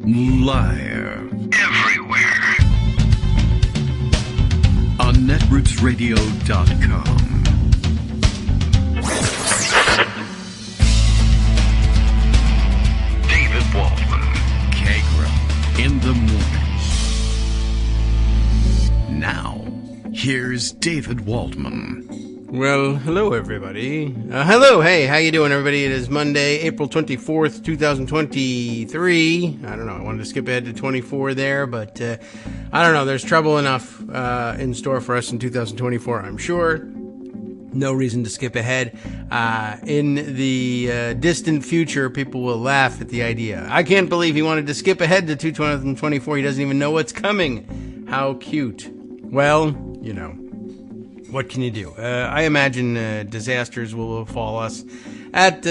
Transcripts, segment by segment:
Live. Everywhere. On netrootsradio.com. David Waldman. Kagro. In the morning. Now, here's David Waldman. Well, hello, everybody. Hello, hey, how you doing, everybody? It is Monday, April 24th, 2023. I don't know, I wanted to skip ahead to 24 there, but I don't know, there's trouble enough in store for us in 2024, I'm sure. No reason to skip ahead. In the distant future, people will laugh at the idea. I can't believe he wanted to skip ahead to 2024. He doesn't even know what's coming. How cute. Well, you know. What can you do? I imagine disasters will befall us at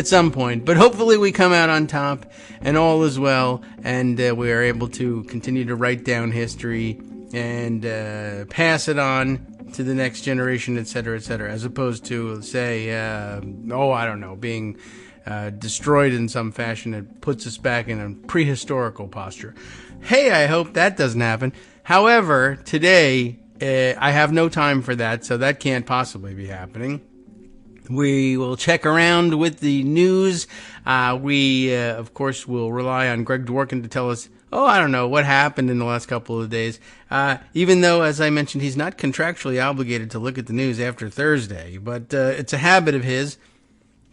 some point, but hopefully we come out on top and all is well, and we are able to continue to write down history and pass it on to the next generation, etc., as opposed to, say, I don't know, being destroyed in some fashion that puts us back in a prehistorical posture. Hey, I hope that doesn't happen. However, today, I have no time for that, so that can't possibly be happening. We will check around with the news. We, of course, will rely on Greg Dworkin to tell us, I don't know, what happened in the last couple of days. Even though, as I mentioned, he's not contractually obligated to look at the news after Thursday, but it's a habit of his.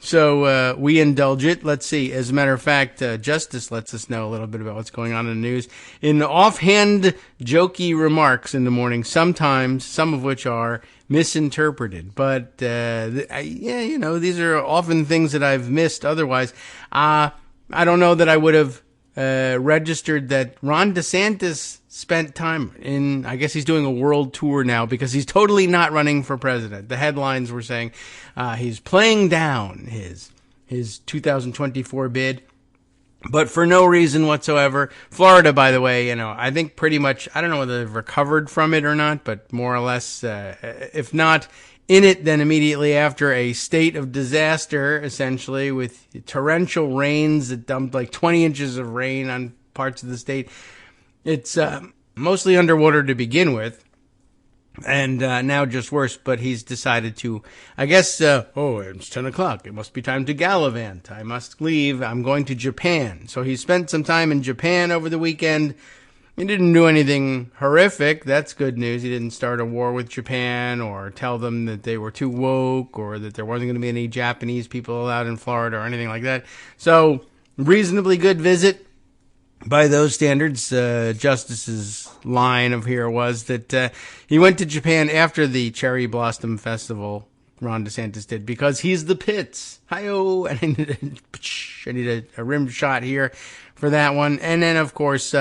So we indulge it. Let's see. As a matter of fact, Justice lets us know a little bit about what's going on in the news in offhand, jokey remarks in the morning, sometimes, some of which are misinterpreted. But, these are often things that I've missed otherwise. I don't know that I would have registered that Ron DeSantis spent time in, I guess he's doing a world tour now because he's totally not running for president. The headlines were saying he's playing down his 2024 bid, but for no reason whatsoever. Florida, by the way, I think pretty much, I don't know whether they've recovered from it or not, but more or less, if not in it, then immediately after a state of disaster, essentially, with torrential rains that dumped like 20 inches of rain on parts of the state. It's mostly underwater to begin with, and now just worse, but he's decided to, I guess, it's 10 o'clock. It must be time to gallivant. I must leave. I'm going to Japan. So he spent some time in Japan over the weekend. He didn't do anything horrific. That's good news. He didn't start a war with Japan or tell them that they were too woke or that there wasn't going to be any Japanese people allowed in Florida or anything like that. So, reasonably good visit. By those standards, Justice's line of here was that he went to Japan after the Cherry Blossom Festival, Ron DeSantis did, because he's the pits. Hi-oh! And I need a rim shot here for that one. And then, of course,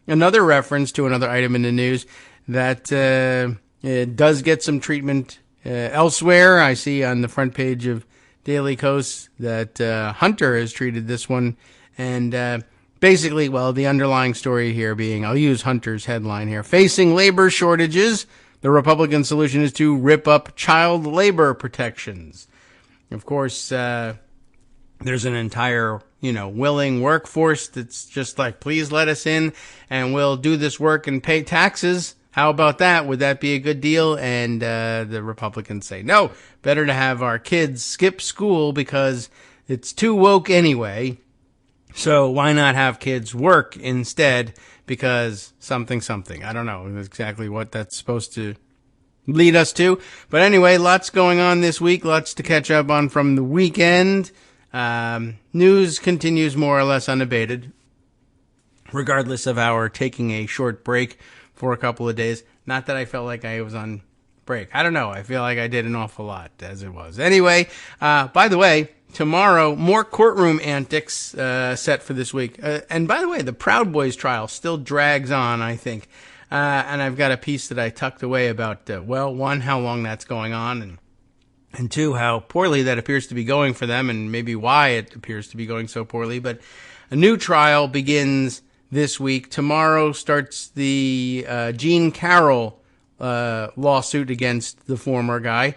another reference to another item in the news that it does get some treatment elsewhere. I see on the front page of Daily Kos that Hunter has treated this one, and basically, the underlying story here being, I'll use Hunter's headline here, facing labor shortages, the Republican solution is to rip up child labor protections. Of course, there's an entire, willing workforce that's just like, please let us in and we'll do this work and pay taxes. How about that? Would that be a good deal? And the Republicans say, no, better to have our kids skip school because it's too woke anyway. So why not have kids work instead? Because something. I don't know exactly what that's supposed to lead us to. But anyway, lots going on this week. Lots to catch up on from the weekend. News continues more or less unabated, regardless of our taking a short break for a couple of days. Not that I felt like I was on break. I don't know. I feel like I did an awful lot as it was. Anyway, by the way, tomorrow, more courtroom antics set for this week. And by the way, the Proud Boys trial still drags on, I think. And I've got a piece that I tucked away about, one, how long that's going on, and two, how poorly that appears to be going for them, and maybe why it appears to be going so poorly. But a new trial begins this week. Tomorrow starts the Gene Carroll lawsuit against the former guy.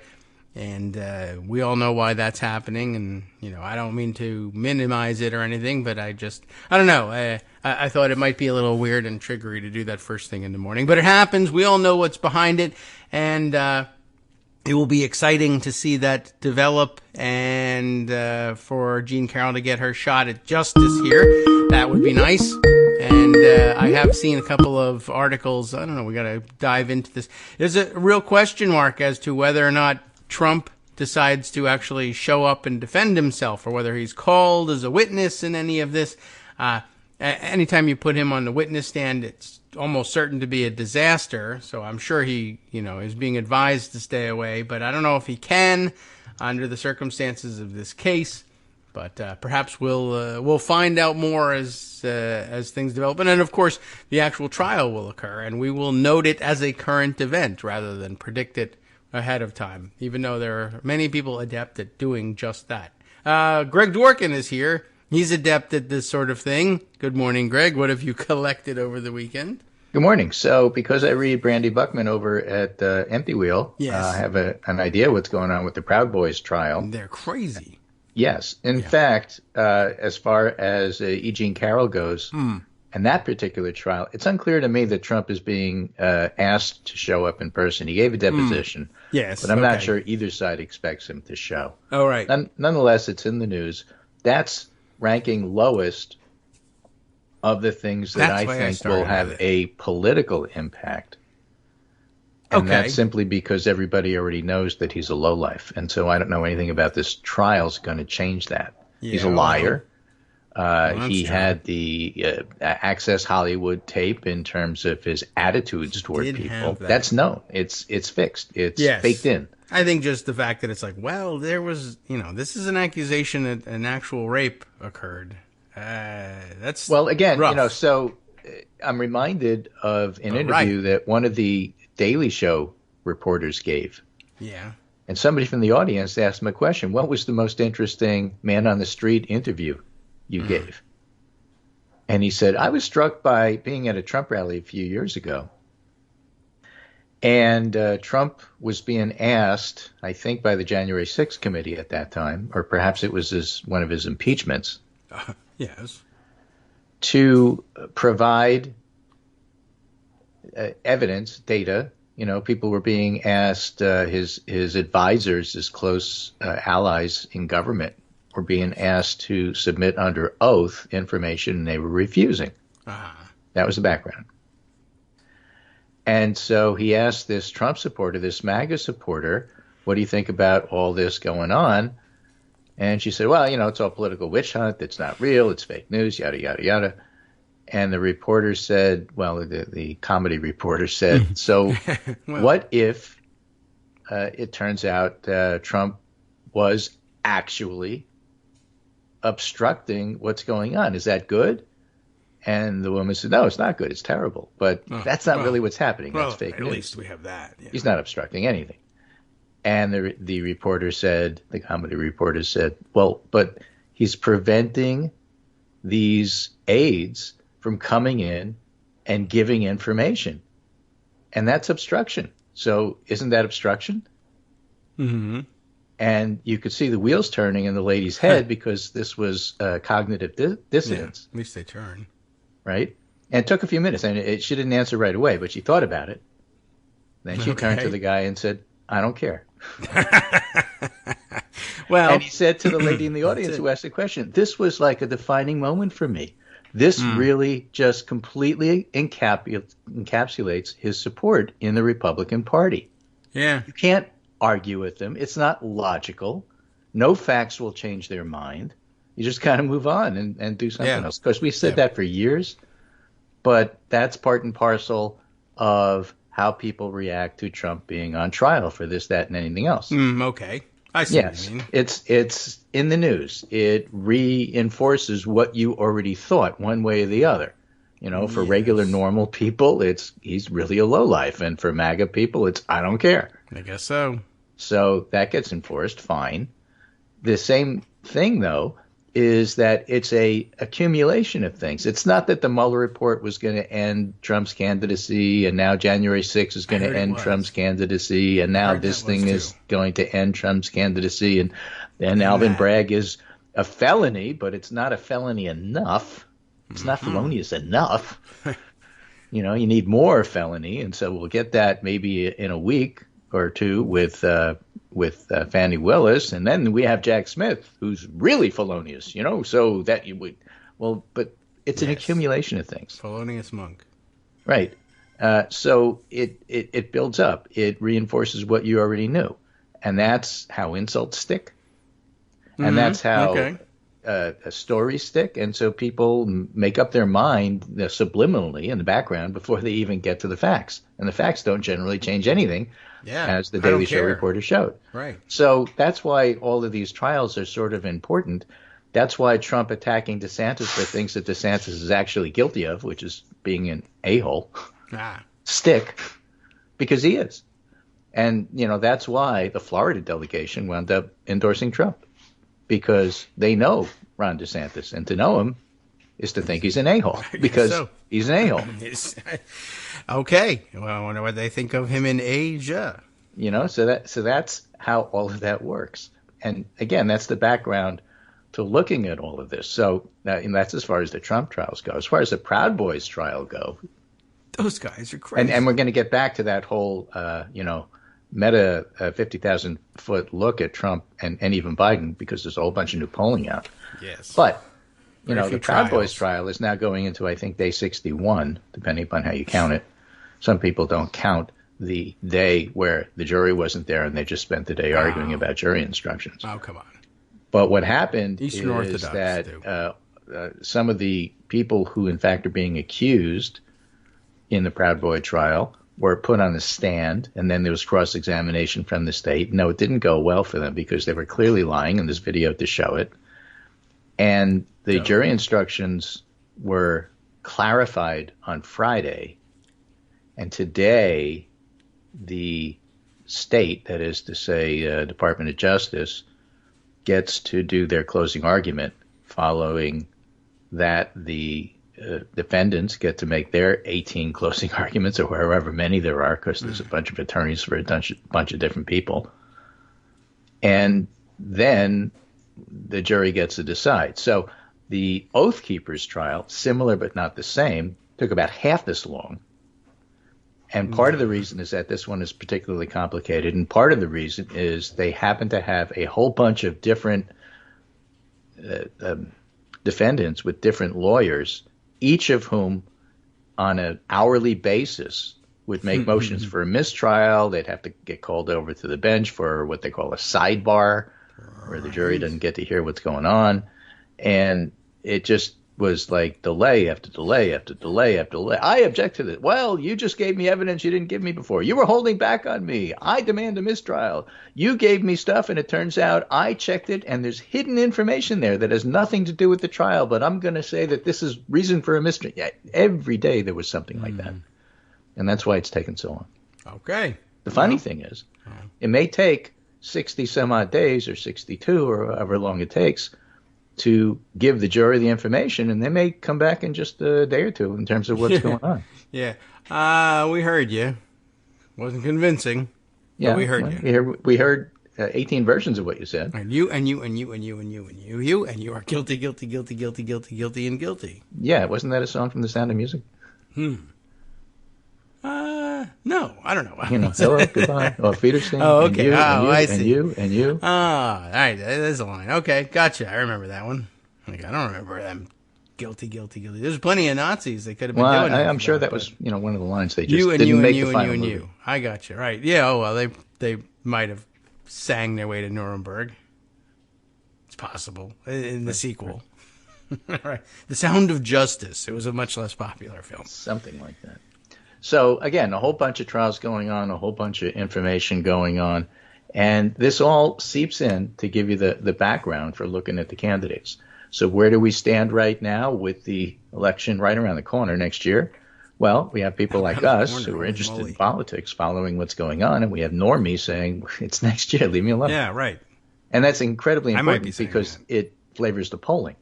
And we all know why that's happening. And, I don't mean to minimize it or anything, but I don't know. I thought it might be a little weird and triggery to do that first thing in the morning. But it happens. We all know what's behind it. And it will be exciting to see that develop and for Jean Carroll to get her shot at justice here. That would be nice. And I have seen a couple of articles. I don't know. We got to dive into this. There's a real question mark as to whether or not Trump decides to actually show up and defend himself, or whether he's called as a witness in any of this. Anytime you put him on the witness stand, it's almost certain to be a disaster. So I'm sure he, is being advised to stay away. But I don't know if he can under the circumstances of this case. But perhaps we'll find out more as things develop, and then of course the actual trial will occur, and we will note it as a current event rather than predict it ahead of time. Even though there are many people adept at doing just that. Greg Dworkin is here. He's adept at this sort of thing. Good morning, Greg. What have you collected over the weekend? Good morning. So, because I read Brandy Buckman over at Empty Wheel, yes. I have an idea what's going on with the Proud Boys trial. They're crazy. Yes. In fact, as far as E. Jean Carroll goes, and that particular trial, it's unclear to me that Trump is being asked to show up in person. He gave a deposition. Yes. But I'm not sure either side expects him to show. Oh, right. Nonetheless, it's in the news. That's ranking lowest of the things that I think will have a political impact. And that's simply because everybody already knows that he's a lowlife. And so I don't know anything about this trial's going to change that. Yeah, he's a liar. He had the Access Hollywood tape in terms of his attitudes toward people. That's known. It's fixed. It's baked in. I think just the fact that it's like, well, there was, this is an accusation that an actual rape occurred. That's well, again, rough. So I'm reminded of an interview that one of the Daily Show reporters gave. Yeah. And somebody from the audience asked him a question. What was the most interesting man on the street interview you gave? And he said, I was struck by being at a Trump rally a few years ago. And Trump was being asked, I think by the January 6th committee at that time, or perhaps it was one of his impeachments. Yes. To provide evidence, data. People were being asked, his advisors, his close allies in government, were being asked to submit under oath information, and they were refusing. That was the background. And so he asked this Trump supporter, this MAGA supporter, what do you think about all this going on? And she said, well, it's all political witch hunt. It's not real. It's fake news, yada, yada, yada. And the reporter said, the comedy reporter said, so what if it turns out Trump was actually obstructing what's going on? Is that good? And the woman said, no, it's not good. It's terrible. But that's not really what's happening. That's fake news. At least we have that. Yeah. He's not obstructing anything. And the reporter said, the comedy reporter said, well, but he's preventing these aides from coming in and giving information. And that's obstruction. So isn't that obstruction? Mm-hmm. And you could see the wheels turning in the lady's head because this was cognitive dissonance. Yeah, at least they turn. Right? And it took a few minutes. And she didn't answer right away, but she thought about it. Then she turned to the guy and said, I don't care. Well, and he said to the lady in the audience who asked the question, this was like a defining moment for me. This really just completely encapsulates his support in the Republican Party. Yeah. You can't argue with them. It's not logical. No facts will change their mind. You just kind of move on and do something else. Of course, we said that for years, but that's part and parcel of how people react to Trump being on trial for this, that, and anything else. Okay. I see what you mean. It's in the news. It reinforces what you already thought one way or the other. For regular, normal people, he's really a lowlife. And for MAGA people, it's I don't care. I guess so. So that gets enforced, fine. The same thing, though, is that it's a accumulation of things. It's not that the Mueller report was going to end Trump's candidacy, and now January 6th is going to end Trump's candidacy, and now this thing is going to end Trump's candidacy, and Alvin Bragg is a felony, but it's not a felony enough. It's not felonious enough. You need more felony, and so we'll get that maybe in a week or two with Fani Willis, and then we have Jack Smith, who's really felonious, so that you would, but it's an accumulation of things. Felonious monk. Right. So it builds up. It reinforces what you already knew. And that's how insults stick. And that's how stories stick. And so people make up their mind subliminally in the background before they even get to the facts. And the facts don't generally change anything. Yeah, as the Daily Show reporter showed. Right. So that's why all of these trials are sort of important. That's why Trump attacking DeSantis for things that DeSantis is actually guilty of, which is being an a-hole, stick, because he is. And, that's why the Florida delegation wound up endorsing Trump, because they know Ron DeSantis, and to know him is to think he's an a-hole, because he's an a-hole. Okay. Well, I wonder what they think of him in Asia. So that's how all of that works. And again, that's the background to looking at all of this. So and that's as far as the Trump trials go. As far as the Proud Boys trial go, those guys are crazy. And we're going to get back to that whole, meta 50,000 foot look at Trump and even Biden, because there's a whole bunch of new polling out. Yes. But the Proud Boys trial is now going into, I think, day 61, depending upon how you count it. Some people don't count the day where the jury wasn't there and they just spent the day arguing about jury instructions. Oh, come on. But what happened Eastern is that some of the people who, in fact, are being accused in the Proud Boy trial were put on the stand, and then there was cross-examination from the state. No, it didn't go well for them because they were clearly lying, and there's video to show it. And the jury instructions were clarified on Friday, and today the state, that is to say Department of Justice, gets to do their closing argument. Following that, the defendants get to make their 18 closing arguments, or however many there are, because there's a bunch of attorneys for a bunch of different people. And then the jury gets to decide. So the Oath Keepers trial, similar but not the same, took about half this long. And part of the reason is that this one is particularly complicated, and part of the reason is they happen to have a whole bunch of different defendants with different lawyers, each of whom on an hourly basis would make motions for a mistrial. They'd have to get called over to the bench for what they call a sidebar, where the jury doesn't get to hear what's going on. And it just was like delay after delay after delay after delay. I object to this. Well, you just gave me evidence you didn't give me before. You were holding back on me. I demand a mistrial. You gave me stuff, and it turns out I checked it, and there's hidden information there that has nothing to do with the trial, but I'm going to say that this is reason for a mistrial. Yeah, every day there was something like that. And that's why it's taken so long. Okay. The funny thing is, it may take 60 some odd days or 62 or however long it takes to give the jury the information, and they may come back in just a day or two in terms of what's going on. Yeah. We heard you. Wasn't convincing. Yeah, we heard you. We heard 18 versions of what you said. And you are guilty, guilty, guilty, guilty, guilty, guilty, and guilty. Yeah, wasn't that a song from The Sound of Music? No, I don't know. Hello, goodbye. Oh, Peterson. Oh, okay. I see. And you, and you. All right. There's a line. Okay, gotcha. I remember that one. I don't remember them. Guilty, guilty, guilty. There's plenty of Nazis that could have been doing it. I'm sure that was, one of the lines they just didn't make the final movie. You. I got you. Right. Yeah. Oh, well, they might have sang their way to Nuremberg. It's possible in the sequel. Right. The Sound of Justice. It was a much less popular film. Something like that. So, again, a whole bunch of trials going on, a whole bunch of information going on, and this all seeps in to give you the background for looking at the candidates. So where do we stand right now with the election right around the corner next year? Well, we have people like us who are interested in politics following what's going on, and we have normies saying, it's next year, leave me alone. Yeah, right. And that's incredibly important because it flavors the polling.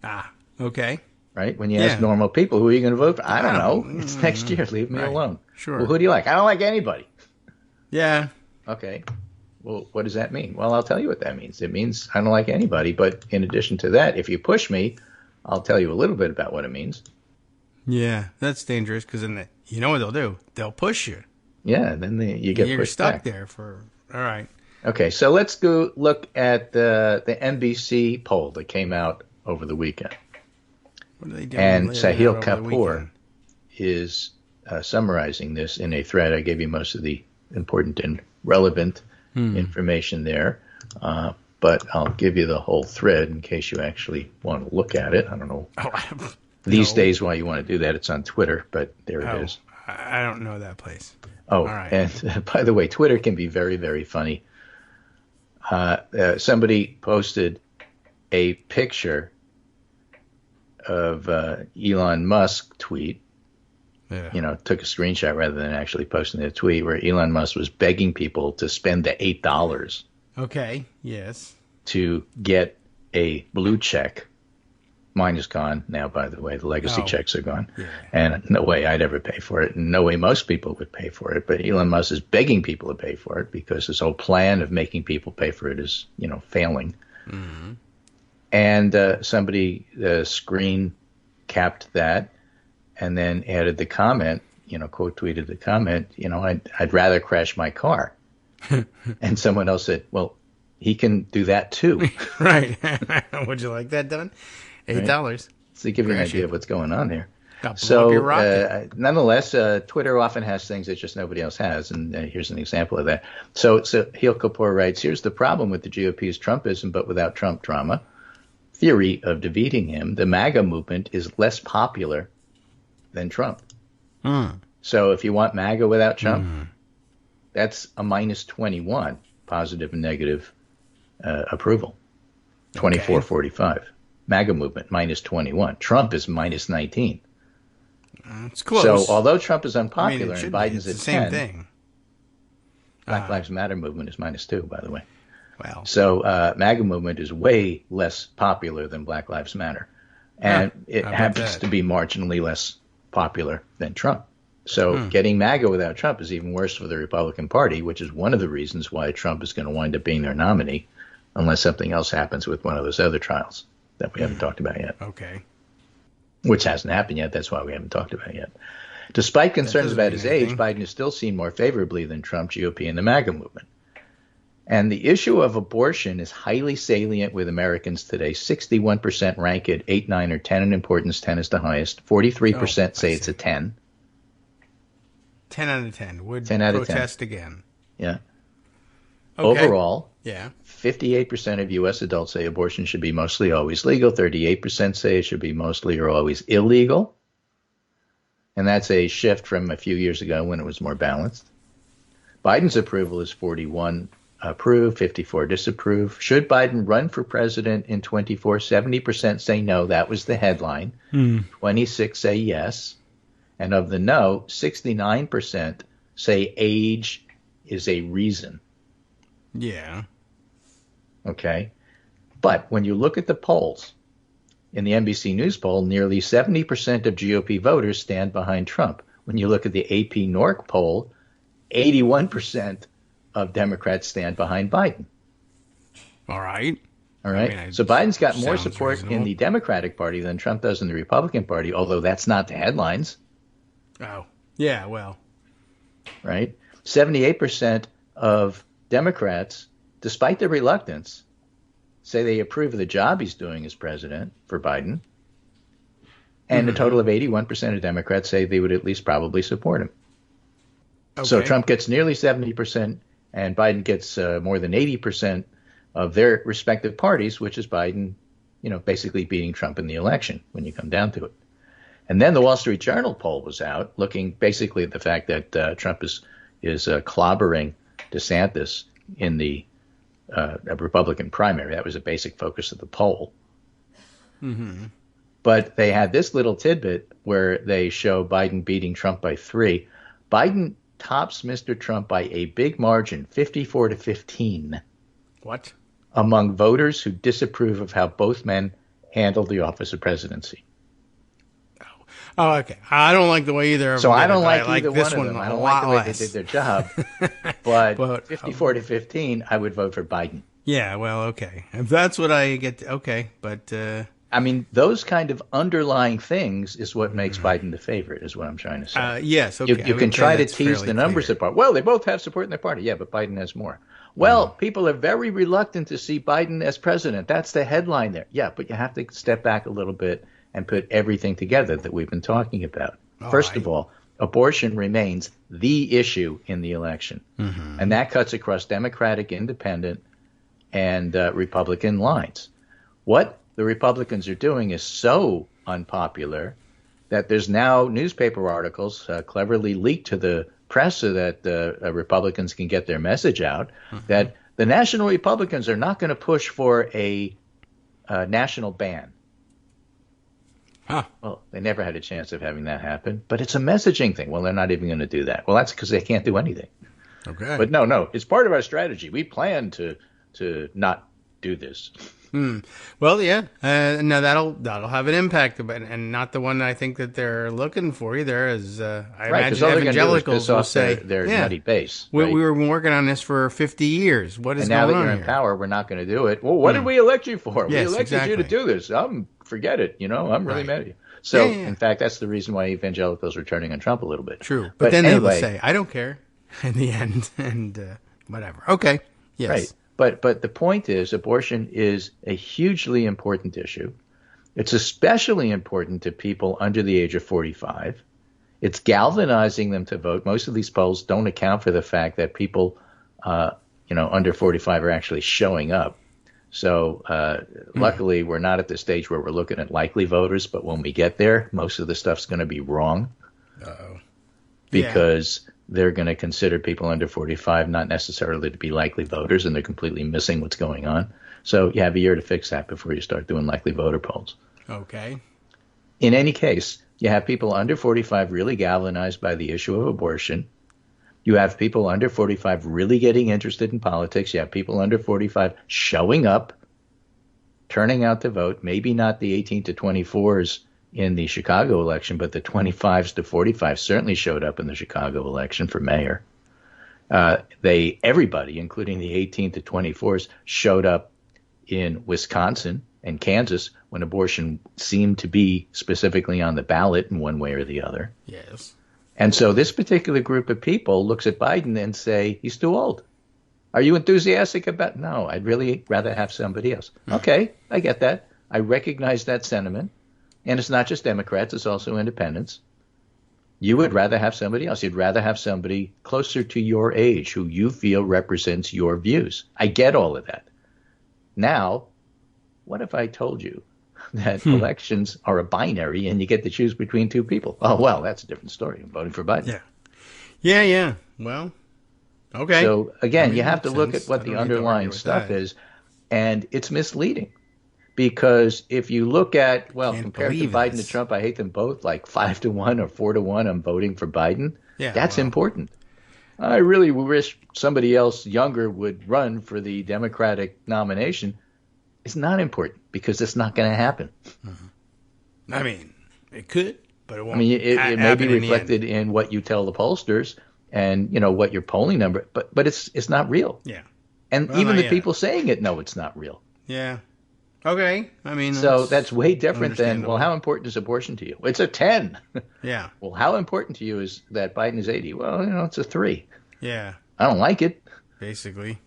Ah, okay. Right? When you ask normal people, who are you going to vote for? I don't know. It's next year. Leave me alone. Sure. Well, who do you like? I don't like anybody. Yeah. Okay. Well, what does that mean? Well, I'll tell you what that means. It means I don't like anybody. But in addition to that, if you push me, I'll tell you a little bit about what it means. Yeah, that's dangerous because then you know what they'll do? They'll push you. Yeah, then you get You're pushed stuck back. there for. All right. Okay, so let's go look at the NBC poll that came out over the weekend. What are they doing? And Sahil Kapoor is summarizing this in a thread. I gave you most of the important and relevant information there, but I'll give you the whole thread in case you actually want to look at it. I don't know. These days why you want to do that. It's on Twitter, but there it is. I don't know that place. Oh, all right. And by the way, Twitter can be very, very funny. Somebody posted a picture of Elon Musk tweet. Yeah. Took a screenshot rather than actually posting the tweet where Elon Musk was begging people to spend the $8. Okay. Yes. To get a blue check. Mine is gone now, by the way. The legacy checks are gone. Yeah. And no way I'd ever pay for it. And no way most people would pay for it. But Elon Musk is begging people to pay for it because his whole plan of making people pay for it is, failing. Mm-hmm. And somebody screen capped that and then added the comment, quote tweeted the comment, I'd rather crash my car. And someone else said, well, he can do that too. Right. Would you like that done? $8. Right. So to give you an idea of what's going on there. So nonetheless, Twitter often has things that just nobody else has. And here's an example of that. So Sahil Kapoor writes, here's the problem with the GOP's Trumpism, but without Trump drama. Theory of defeating him. The MAGA movement is less popular than Trump. So if you want MAGA without Trump, that's a minus 21, positive and negative approval. 24-45. MAGA movement, minus 21. Trump is minus 19. It's close. So although Trump is unpopular and Biden's at 10, same thing. Black Lives Matter movement is minus 2, by the way. Wow. So MAGA movement is way less popular than Black Lives Matter. And it happens to be marginally less popular than Trump. So getting MAGA without Trump is even worse for the Republican Party, which is one of the reasons why Trump is going to wind up being their nominee, unless something else happens with one of those other trials that we haven't talked about yet. Okay. Which hasn't happened yet. That's why we haven't talked about it yet. Despite concerns about his age, Biden is still seen more favorably than Trump, GOP, and the MAGA movement. And the issue of abortion is highly salient with Americans today. 61% rank it 8, 9, or 10 in importance. 10 is the highest. 43% say it's a 10. 10 out of 10. Would 10 out of protest 10. again. Yeah. Okay. Overall, 58% of U.S. adults say abortion should be mostly always legal. 38% say it should be mostly or always illegal. And that's a shift from a few years ago when it was more balanced. Biden's approval is 41 approve, 54 disapprove. Should Biden run for president in 24? 70% say no. That was the headline. 26 say yes. And of the no, 69% say age is a reason. Yeah. Okay. But when you look at the polls, in the NBC News poll, nearly 70% of GOP voters stand behind Trump. When you look at the AP NORC poll, 81% of Democrats stand behind Biden. All right. All right. I mean, so Biden's got more support in the Democratic Party than Trump does in the Republican Party, although that's not the headlines. Oh, yeah, well. Right? 78% of Democrats, despite their reluctance, say they approve of the job he's doing as president for Biden. And a total of 81% of Democrats say they would at least probably support him. Okay. So Trump gets nearly 70%, and Biden gets more than 80% of their respective parties, which is Biden, basically beating Trump in the election when you come down to it. And then the Wall Street Journal poll was out, looking basically at the fact that Trump is clobbering DeSantis in the Republican primary. That was a basic focus of the poll. Mm-hmm. But they had this little tidbit where they show Biden beating Trump by 3. Biden tops Mr. Trump by a big margin, 54-15. What? among voters who disapprove of how both men handled the office of presidency. Oh, okay. I don't like the way either of them. So I don't like either this one of them. I don't like the way they did their job. But 54 to 15, I would vote for Biden. Yeah, well, okay. If that's what I get, okay. But I mean, those kind of underlying things is what makes Biden the favorite, is what I'm trying to say. Yes, okay. You can try to tease the numbers apart. Well, they both have support in their party. Yeah, but Biden has more. Well, people are very reluctant to see Biden as president. That's the headline there. Yeah, but you have to step back a little bit and put everything together that we've been talking about. First of all, abortion remains the issue in the election. And that cuts across Democratic, Independent, and Republican lines. What the Republicans are doing is so unpopular that there's now newspaper articles cleverly leaked to the press so that Republicans can get their message out that the national Republicans are not going to push for a national ban. Well, they never had a chance of having that happen, but it's a messaging thing. Well, they're not even going to do that. Well, that's because they can't do anything. Okay. But no, it's part of our strategy. We plan to not do this. Well, yeah. Now that'll have an impact, and not the one I think that they're looking for either. As I imagine evangelicals will say, their nutty base. We were working on this for 50 years. What is going on here? And now that you're in power, we're not going to do it. Well, what did we elect you for? Yes, we elected you to do this. Forget it. I'm really mad at you. So, in fact, that's the reason why evangelicals are turning on Trump a little bit. True. But then anyway, they'll say, I don't care in the end, and whatever. Okay. Yes. Right. But the point is, abortion is a hugely important issue. It's especially important to people under the age of 45. It's galvanizing them to vote. Most of these polls don't account for the fact that people, under 45 are actually showing up. So luckily, we're not at the stage where we're looking at likely voters. But when we get there, most of the stuff's going to be wrong. Because they're going to consider people under 45 not necessarily to be likely voters, and they're completely missing what's going on. So you have a year to fix that before you start doing likely voter polls. Okay. In any case, you have people under 45 really galvanized by the issue of abortion. You have people under 45 really getting interested in politics. You have people under 45 showing up, turning out to vote, maybe not the 18 to 24s in the Chicago election, but the 25s to 45 certainly showed up in the Chicago election for mayor. Everybody, including the 18 to 24s, showed up in Wisconsin and Kansas when abortion seemed to be specifically on the ballot in one way or the other. Yes. And so this particular group of people looks at Biden and say, he's too old. Are you enthusiastic about? No, I'd really rather have somebody else. Okay, I get that. I recognize that sentiment. And it's not just Democrats, it's also independents. You would rather have somebody else. You'd rather have somebody closer to your age who you feel represents your views. I get all of that. Now, what if I told you that elections are a binary and you get to choose between two people? Oh, well, that's a different story. I'm voting for Biden. Yeah. Well, okay. So, again, you have to look at what the underlying stuff is, and it's misleading. Because if you look at, compared to Biden to Trump, I hate them both, like 5-1 or 4-1, I'm voting for Biden. That's important. I really wish somebody else younger would run for the Democratic nomination. It's not important because it's not going to happen. I mean, it could, but it won't. I mean, it may be reflected in what you tell the pollsters and, what your polling number, but it's not real. Yeah. And even the people saying it know it's not real. Yeah. Okay. I mean, so that's way different than, how important is abortion to you? It's a 10. Yeah. Well, how important to you is that Biden is 80? Well, it's a 3. Yeah. I don't like it. Basically.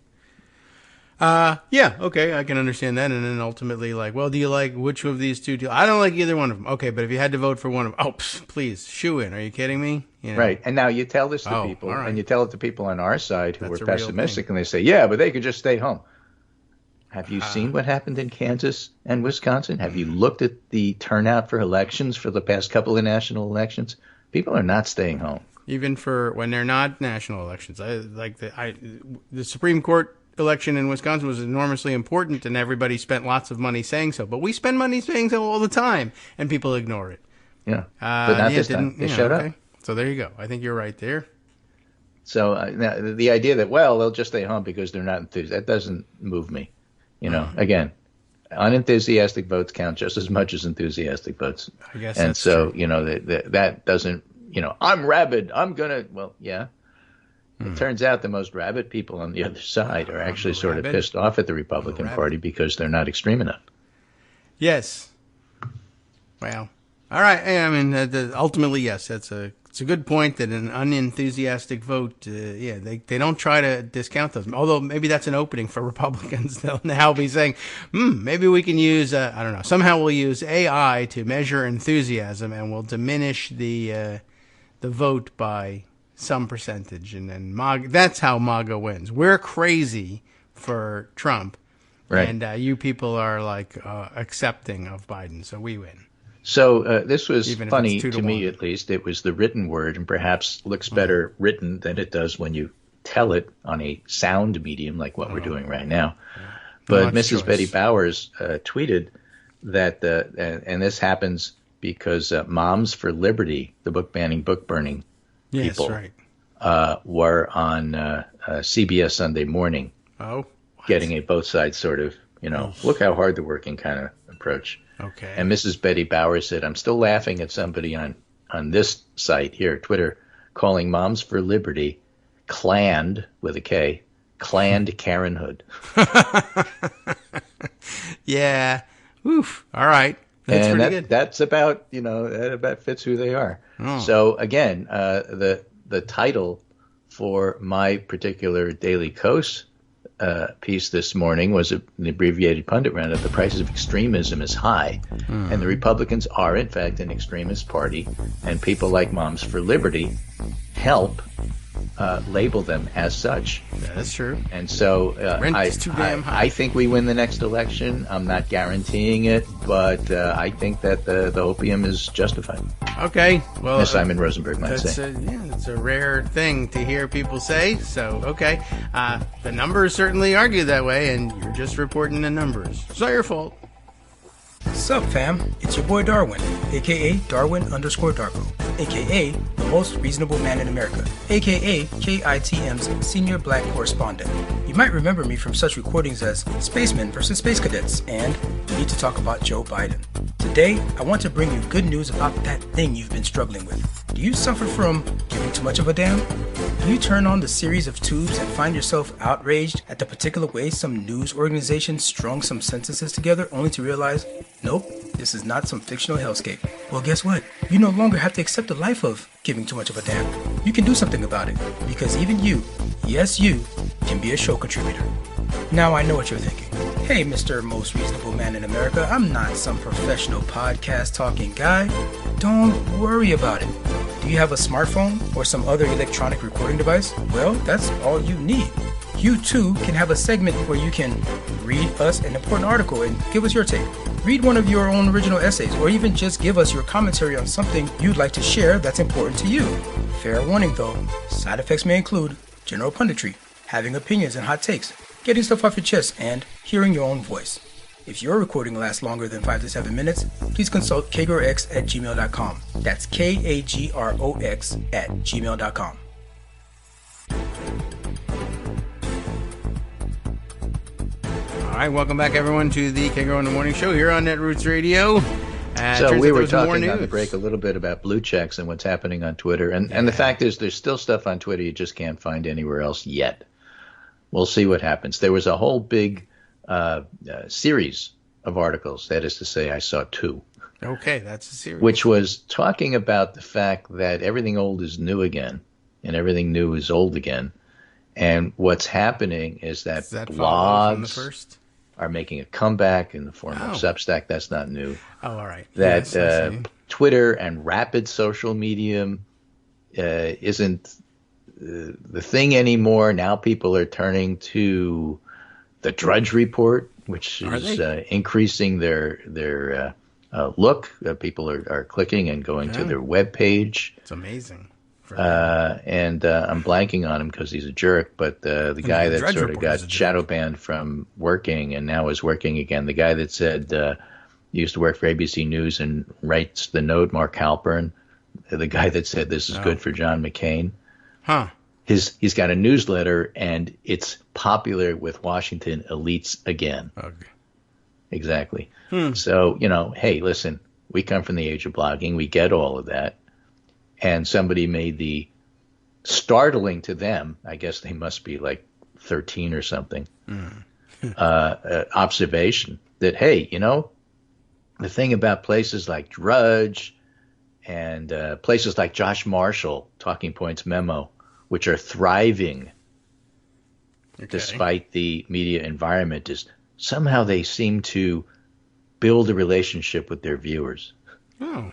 Yeah. Okay. I can understand that. And then ultimately, do you like which of these two? I don't like either one of them. Okay. But if you had to vote for one of them, please, shoo in. Are you kidding me? Right. And now you tell this to people, and you tell it to people on our side who are pessimistic, and they say, yeah, but they could just stay home. Have you seen what happened in Kansas and Wisconsin? Have you looked at the turnout for elections for the past couple of national elections? People are not staying home. Even for when they're not national elections. The Supreme Court election in Wisconsin was enormously important, and everybody spent lots of money saying so. But we spend money saying so all the time, and people ignore it. Yeah, but not this time. They showed up. So there you go. I think you're right there. So now the idea that, they'll just stay home because they're not enthused, that doesn't move me. Again, unenthusiastic votes count just as much as enthusiastic votes. I guess and that's so, true. That doesn't, I'm rabid. I'm going to, well, yeah. It turns out the most rabid people on the other side are actually sort of pissed off at the Republican Party because they're not extreme enough. Yes. Well, all right. I mean, ultimately, yes, it's a good point that an unenthusiastic vote, they don't try to discount those. Although maybe that's an opening for Republicans. They'll now be saying, maybe we can use, I don't know, somehow we'll use AI to measure enthusiasm and we'll diminish the vote by some percentage. And then MAGA, that's how MAGA wins. We're crazy for Trump. Right. And you people are like accepting of Biden, so we win. So this was funny to me, at least. It was the written word, and perhaps looks better written than it does when you tell it on a sound medium like what we're doing right now. Yeah. But Mrs. Betty Bowers tweeted that, and this happens because Moms for Liberty, the book burning people, were on CBS Sunday Morning. Oh. Getting a both sides sort of, look how hard they're working kind of approach. Okay. And Mrs. Betty Bowers said, I'm still laughing at somebody on this site here, Twitter, calling Moms for Liberty clanned, with a K, clanned Karenhood. Yeah. Oof. All right. That's pretty good. That's about, that about fits who they are. Oh. So again, the title for my particular Daily Kos piece this morning was an abbreviated pundit roundup. The price of extremism is high, and the Republicans are, in fact, an extremist party, and people like Moms for Liberty help label them as such. That's true. And so Rent is too damn high. I think we win the next election. I'm not guaranteeing it, but I think that the opium is justified. Okay. Well, as Simon Rosenberg might say. It's a rare thing to hear people say. So, okay. The numbers certainly argue that way, and you're just reporting the numbers. It's not your fault. Sup, fam? It's your boy Darwin, a.k.a. Darwin_Darko, a.k.a. the most reasonable man in America, a.k.a. KITM's senior black correspondent. You might remember me from such recordings as Spacemen vs. Space Cadets and We Need to Talk About Joe Biden. Today, I want to bring you good news about that thing you've been struggling with. Do you suffer from giving too much of a damn? Do you turn on the series of tubes and find yourself outraged at the particular way some news organization strung some sentences together only to realize, nope, this is not some fictional hellscape? Well, guess what? You no longer have to accept the life of giving too much of a damn. You can do something about it, because even you, yes you, can be a show contributor. Now I know what you're thinking. Hey, Mr. Most Reasonable Man in America, I'm not some professional podcast talking guy. Don't worry about it. Do you have a smartphone or some other electronic recording device? Well, that's all you need. You too can have a segment where you can read us an important article and give us your take. Read one of your own original essays, or even just give us your commentary on something you'd like to share that's important to you. Fair warning though, side effects may include general punditry, having opinions and hot takes, getting stuff off your chest, and hearing your own voice. If your recording lasts longer than 5 to 7 minutes, please consult kagrox@gmail.com. That's KAGROX@gmail.com. All right, welcome back, everyone, to the Kagro in the Morning Show here on Netroots Radio. So we were talking on the break a little bit about blue checks and what's happening on Twitter. And the fact is there's still stuff on Twitter you just can't find anywhere else yet. We'll see what happens. There was a whole big series of articles. That is to say, I saw 2. Okay, that's a series. Which was talking about the fact that everything old is new again and everything new is old again. And what's happening is that blogs are making a comeback in the form of Substack. That's not new. Oh, all right. That Twitter and rapid social media isn't the thing anymore. Now people are turning to the Drudge Report, which is increasing their look. People are clicking and going to their web page. It's amazing. And I'm blanking on him because he's a jerk, but the guy that sort of got shadow banned from working and now is working again, the guy that said used to work for ABC News and writes the note, Mark Halpern, the guy that said this is good for John McCain. Huh. he's got a newsletter, and it's popular with Washington elites again. Okay. Exactly. So, hey, listen, we come from the age of blogging. We get all of that. And somebody made the startling to them, I guess they must be like 13 or something, observation that, hey, the thing about places like Drudge and places like Josh Marshall, Talking Points Memo, which are thriving despite the media environment, is somehow they seem to build a relationship with their viewers. Oh,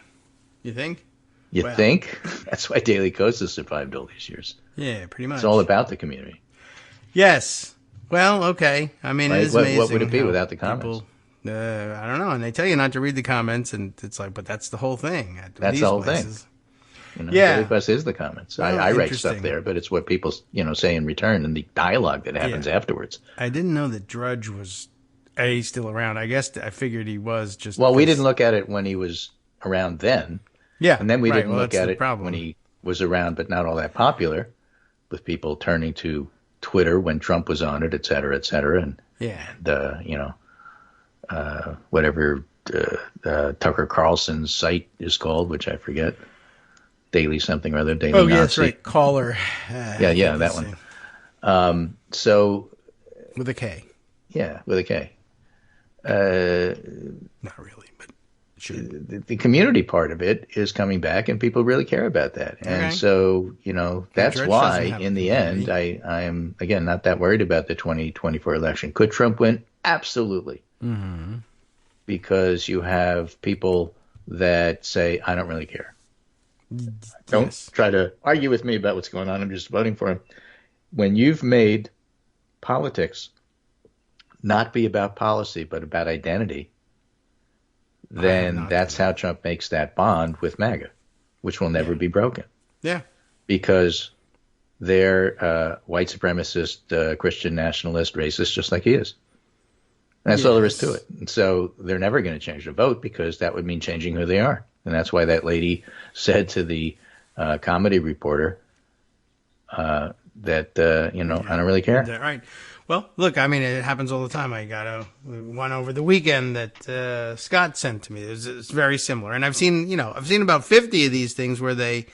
you think? You think? That's why Daily Kos has survived all these years. Yeah, pretty much. It's all about the community. Yes. Well, okay. I mean, right? It is amazing. What would it be without the comments? I don't know. And they tell you not to read the comments, and it's like, but that's the whole thing. That's the whole thing. Daily Kos is the comments. I write stuff there, but it's what people, say in return and the dialogue that happens afterwards. I didn't know that Drudge was still around. I guess I figured he was just. Well, we didn't look at it when he was around then. Yeah. And then we didn't look at it when he was around, but not all that popular, with people turning to Twitter when Trump was on it, et cetera, and whatever Tucker Carlson's site is called, which I forget, Daily something or other, Daily Nazi. Yeah, that's right, Caller. Yeah, that one. So with a K. Yeah, with a K. Not really, but sure. The community part of it is coming back, and people really care about that. And so, that's why, in the end, I am, again, not that worried about the 2024 election. Could Trump win? Absolutely. Mm-hmm. Because you have people that say, I don't really care. Don't try to argue with me about what's going on. I'm just voting for him. When you've made politics not be about policy, but about identity, then that's how Trump makes that bond with MAGA, which will never be broken. Yeah. Because they're white supremacist, Christian nationalist, racist, just like he is. And that's all there is to it. And so they're never going to change the vote, because that would mean changing who they are. And that's why that lady said to the comedy reporter that, I don't really care. Right. Well, look, I mean, it happens all the time. I got one over the weekend that Scott sent to me. It's very similar. And I've seen about 50 of these things where they,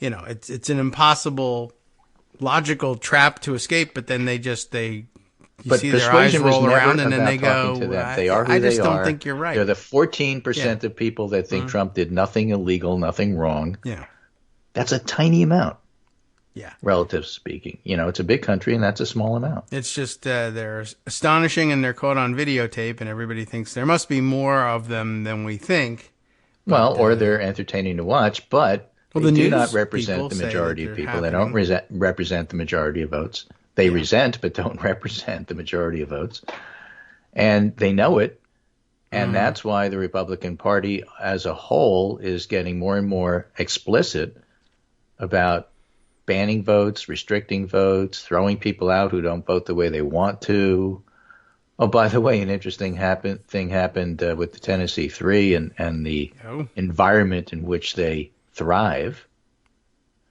it's an impossible logical trap to escape, but then you see their eyes roll around and then they go, they are who I just they don't are. think you're right. They're the 14% of people that think Trump did nothing illegal, nothing wrong. Yeah. That's a tiny amount. Yeah. Relative speaking. It's a big country, and that's a small amount. It's just they're astonishing, and they're caught on videotape, and everybody thinks there must be more of them than we think. Well, or they're entertaining to watch, but they do not represent the majority of people. They don't represent the majority of votes. They resent but don't represent the majority of votes. And they know it. And that's why the Republican Party as a whole is getting more and more explicit about banning votes, restricting votes, throwing people out who don't vote the way they want to. Oh, by the way, an interesting thing happened with the Tennessee Three and the environment in which they thrive.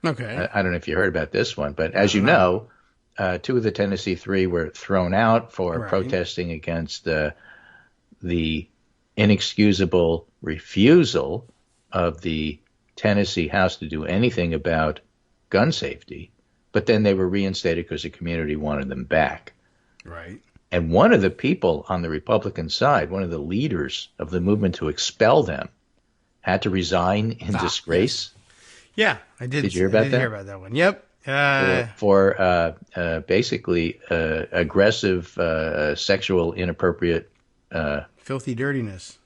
Okay. I don't know if you heard about this one, but as you know, two of the Tennessee Three were thrown out for protesting against the inexcusable refusal of the Tennessee House to do anything about gun safety, but then they were reinstated because the community wanted them back. Right. And one of the people on the Republican side, one of the leaders of the movement to expel them, had to resign in disgrace. Yeah, I did. Did you hear about that? I did hear about that one. Yep. For basically aggressive, sexual, inappropriate, filthy dirtiness.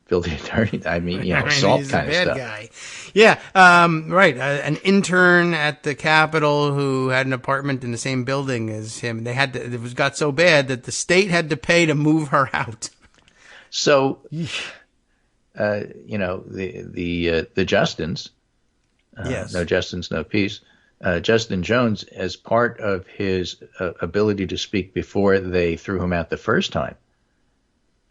Filthy dirty. I mean, assault kind of stuff. Guy. Yeah. Right. An intern at the Capitol who had an apartment in the same building as him. It got so bad that the state had to pay to move her out. So, the Justins. Yes. No Justins, no peace. Justin Jones, as part of his ability to speak before they threw him out the first time,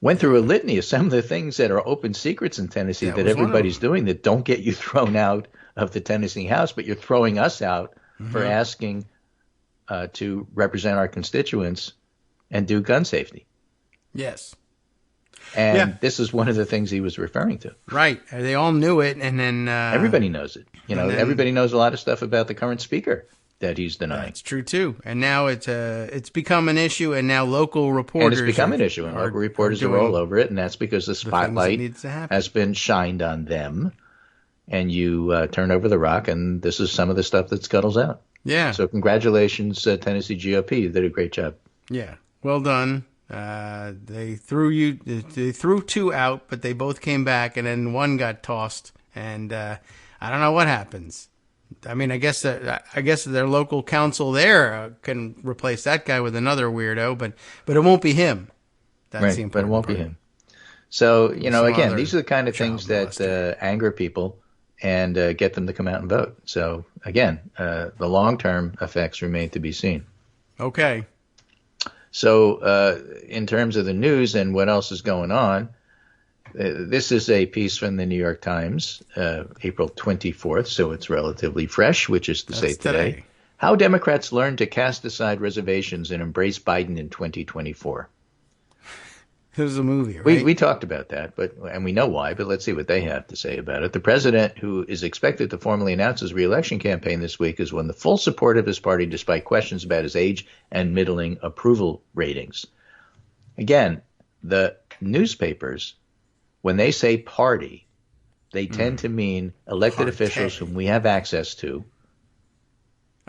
went through a litany of some of the things that are open secrets in Tennessee that everybody's doing that don't get you thrown out of the Tennessee House, but you're throwing us out for asking to represent our constituents and do gun safety. Yes. And this is one of the things he was referring to. Right. They all knew it, and then... everybody knows it. Everybody knows a lot of stuff about the current speaker that he's denying. That's true, too. And now it's become an issue, and now local reporters... And it's become an issue, and local reporters are all over it, and that's because the spotlight has been shined on them, and you turn over the rock, and this is some of the stuff that scuttles out. Yeah. So congratulations, Tennessee GOP. You did a great job. Yeah. Well done. They threw two out, but they both came back, and then one got tossed, and I don't know what happens. I mean, I guess their local council there can replace that guy with another weirdo, but it won't be him. That's right, the important but it won't part. be him. So, again, these are the kind of things that anger people and get them to come out and vote. So, again, the long-term effects remain to be seen. Okay. So in terms of the news and what else is going on, this is a piece from the New York Times, April 24th, so it's relatively fresh, which is to say today. How Democrats learn to cast aside reservations and embrace Biden in 2024. It was a movie, right? We talked about that, and we know why, but let's see what they have to say about it. The president, who is expected to formally announce his re-election campaign this week, has won the full support of his party despite questions about his age and middling approval ratings. Again, the newspapers, when they say party, they tend to mean elected officials whom we have access to,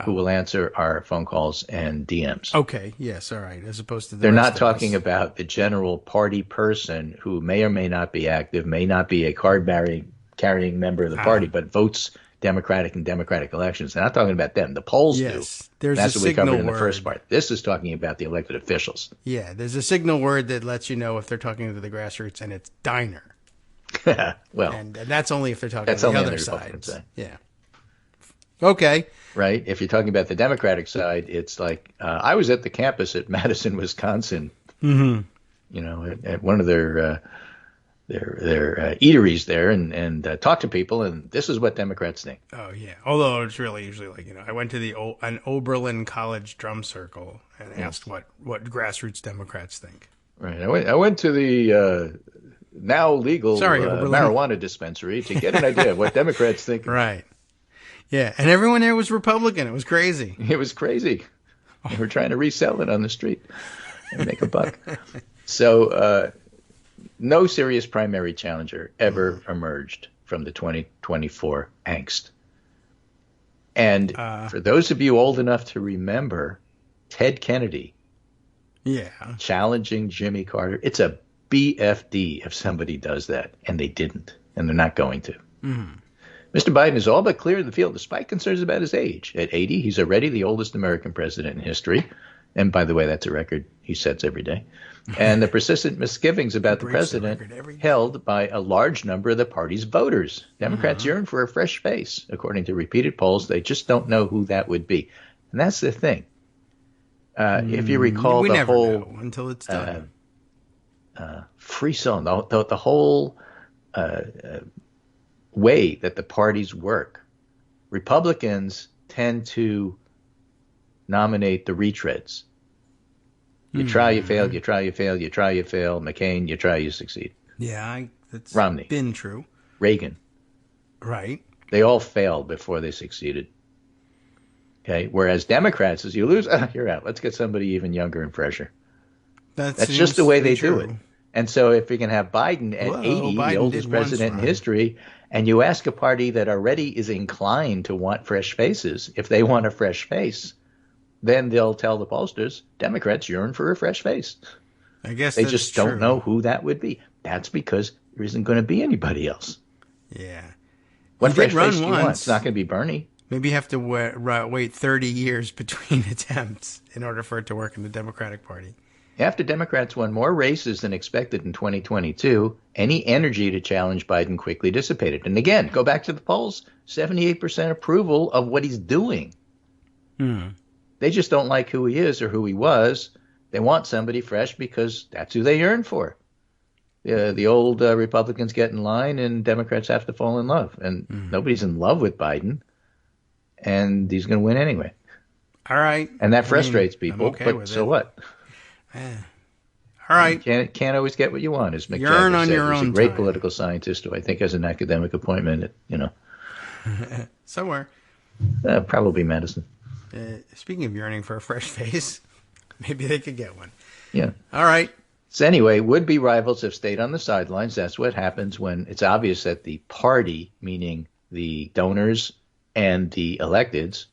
who will answer our phone calls and DMs. Okay, yes, all right, as opposed to they're not talking about the general party person who may or may not be active, may not be a card-carrying member of the party, but votes Democratic in Democratic elections. They're not talking about them. The polls do. That's what we covered in the first part. This is talking about the elected officials. Yeah, there's a signal word that lets you know if they're talking to the grassroots, and it's diner. Well, and that's only if they're talking to the other side. Yeah. Okay. Right? If you're talking about the Democratic side, it's like I was at the campus at Madison, Wisconsin. At one of their eateries there, and talked to people, and this is what Democrats think. Oh yeah. Although it's really usually like I went to an Oberlin College drum circle and asked what grassroots Democrats think. Right. I went to the now legal marijuana dispensary to get an idea of what Democrats think. Right. Yeah, and everyone there was Republican. It was crazy. It was crazy. They were trying to resell it on the street and make a buck. So no serious primary challenger ever emerged from the 2024 angst. And for those of you old enough to remember Ted Kennedy challenging Jimmy Carter, it's a BFD if somebody does that, and they didn't, and they're not going to. Mm-hmm. Mr. Biden is all but clear of the field despite concerns about his age. At 80, he's already the oldest American president in history. And by the way, that's a record he sets every day. And the persistent misgivings about the president held by a large number of the party's voters. Democrats yearn for a fresh face. According to repeated polls, they just don't know who that would be. And that's the thing. If you recall the whole until it's done. Free zone, the whole way that the parties work. Republicans tend to nominate the retreads. You try, you fail, you try, you fail, you try, you fail. McCain, you try, you succeed. Yeah, that's Romney. Been true. Reagan. Right. They all failed before they succeeded. Okay. Whereas Democrats, as you lose, you're out. Let's get somebody even younger and fresher. That's just the way they do it. And so if we can have Biden at 80, the oldest president in history, and you ask a party that already is inclined to want fresh faces, if they want a fresh face, then they'll tell the pollsters, Democrats yearn for a fresh face. I guess they just don't know who that would be. That's because there isn't going to be anybody else. Yeah. What fresh face do you want? It's not going to be Bernie. Maybe you have to wait 30 years between attempts in order for it to work in the Democratic Party. After Democrats won more races than expected in 2022, any energy to challenge Biden quickly dissipated. And again, go back to the polls, 78% approval of what he's doing. They just don't like who he is or who he was. They want somebody fresh because that's who they yearn for. The old Republicans get in line and Democrats have to fall in love. And nobody's in love with Biden. And he's going to win anyway. All right. And that frustrates people, okay, but so what? All right. You can't always get what you want, as Mick Yearn Jagger on said. your He's own a great time. political scientist who I think has an academic appointment at, Somewhere. probably medicine. Speaking of yearning for a fresh face, maybe they could get one. Yeah. All right. So anyway, would-be rivals have stayed on the sidelines. That's what happens when it's obvious that the party, meaning the donors and the electeds,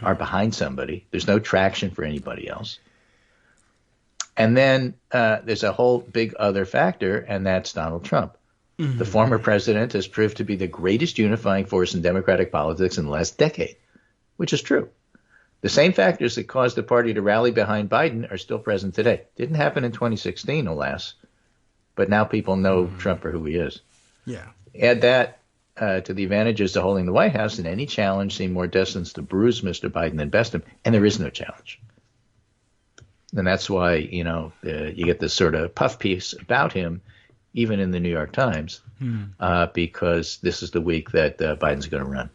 are behind somebody. There's no traction for anybody else. And then there's a whole big other factor, and that's Donald Trump. The former president has proved to be the greatest unifying force in Democratic politics in the last decade, which is true. The same factors that caused the party to rally behind Biden are still present today. Didn't happen in 2016, alas, but now people know Trump for who he is. Yeah. Add that to the advantages to holding the White House, and any challenge seemed more destined to bruise Mr. Biden than best him, and there is no challenge. And that's why, you get this sort of puff piece about him, even in the New York Times, because this is the week that Biden's going to run.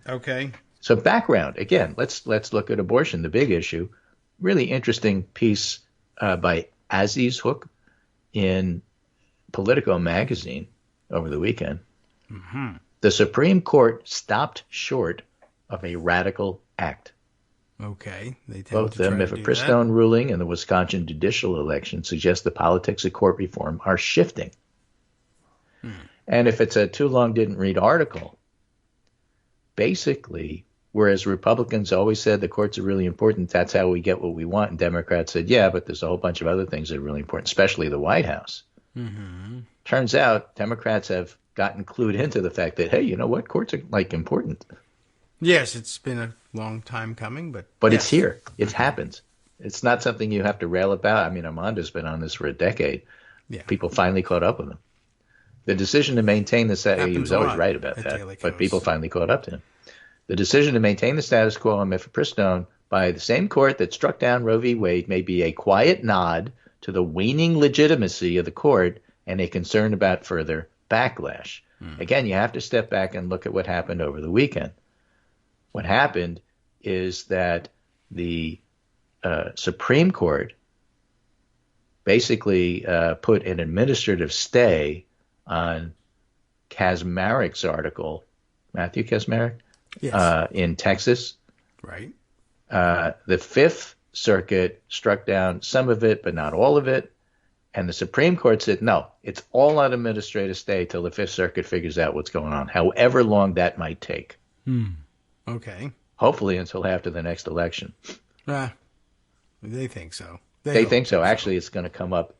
Okay. So background, again, let's look at abortion, the big issue. Really interesting piece by Aziz Hook in Politico magazine over the weekend. The Supreme Court stopped short of a radical act. Okay. They tend Both to the try to do Mifepristone ruling and the Wisconsin judicial election suggest the politics of court reform are shifting. And if it's a too long didn't read article, basically, whereas Republicans always said the courts are really important, that's how we get what we want, and Democrats said, yeah, but there's a whole bunch of other things that are really important, especially the White House. Turns out Democrats have gotten clued into the fact that, hey, you know what, courts are important. Yes, it's been a long time coming, but yes. Yes. It's here. It happens. It's not something you have to rail about. I mean, Armando's been on this for a decade. Yeah. People finally caught up with him. The decision to maintain the he was always right about that, but people finally caught up to him. The decision to maintain the status quo on Mifepristone by the same court that struck down Roe v. Wade may be a quiet nod to the waning legitimacy of the court and a concern about further backlash. Again, you have to step back and look at what happened over the weekend. What happened is that the Supreme Court basically put an administrative stay on Kaczmarek's article, Matthew Kaczmarek, Yes. in Texas. Right. The Fifth Circuit struck down some of it, but not all of it. And the Supreme Court said, no, it's all on administrative stay till the Fifth Circuit figures out what's going on, however long that might take. Okay. Hopefully until after the next election. They think so. They think so. Actually, it's going to come up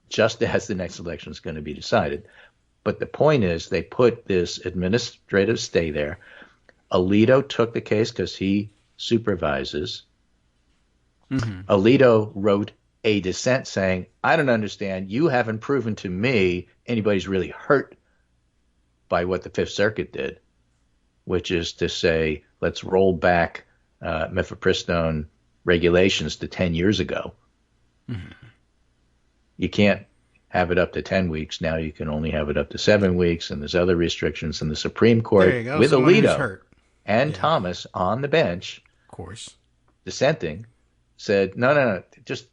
just as the next election is going to be decided. But the point is they put this administrative stay there. Alito took the case because he supervises. Alito wrote a dissent saying, I don't understand. You haven't proven to me anybody's really hurt by what the Fifth Circuit did, which is to say, let's roll back Mifepristone regulations to 10 years ago. You can't have it up to 10 weeks. Now you can only have it up to 7 weeks, and there's other restrictions. And the Supreme Court, with Alito and Thomas on the bench, of course, dissenting, said, no, just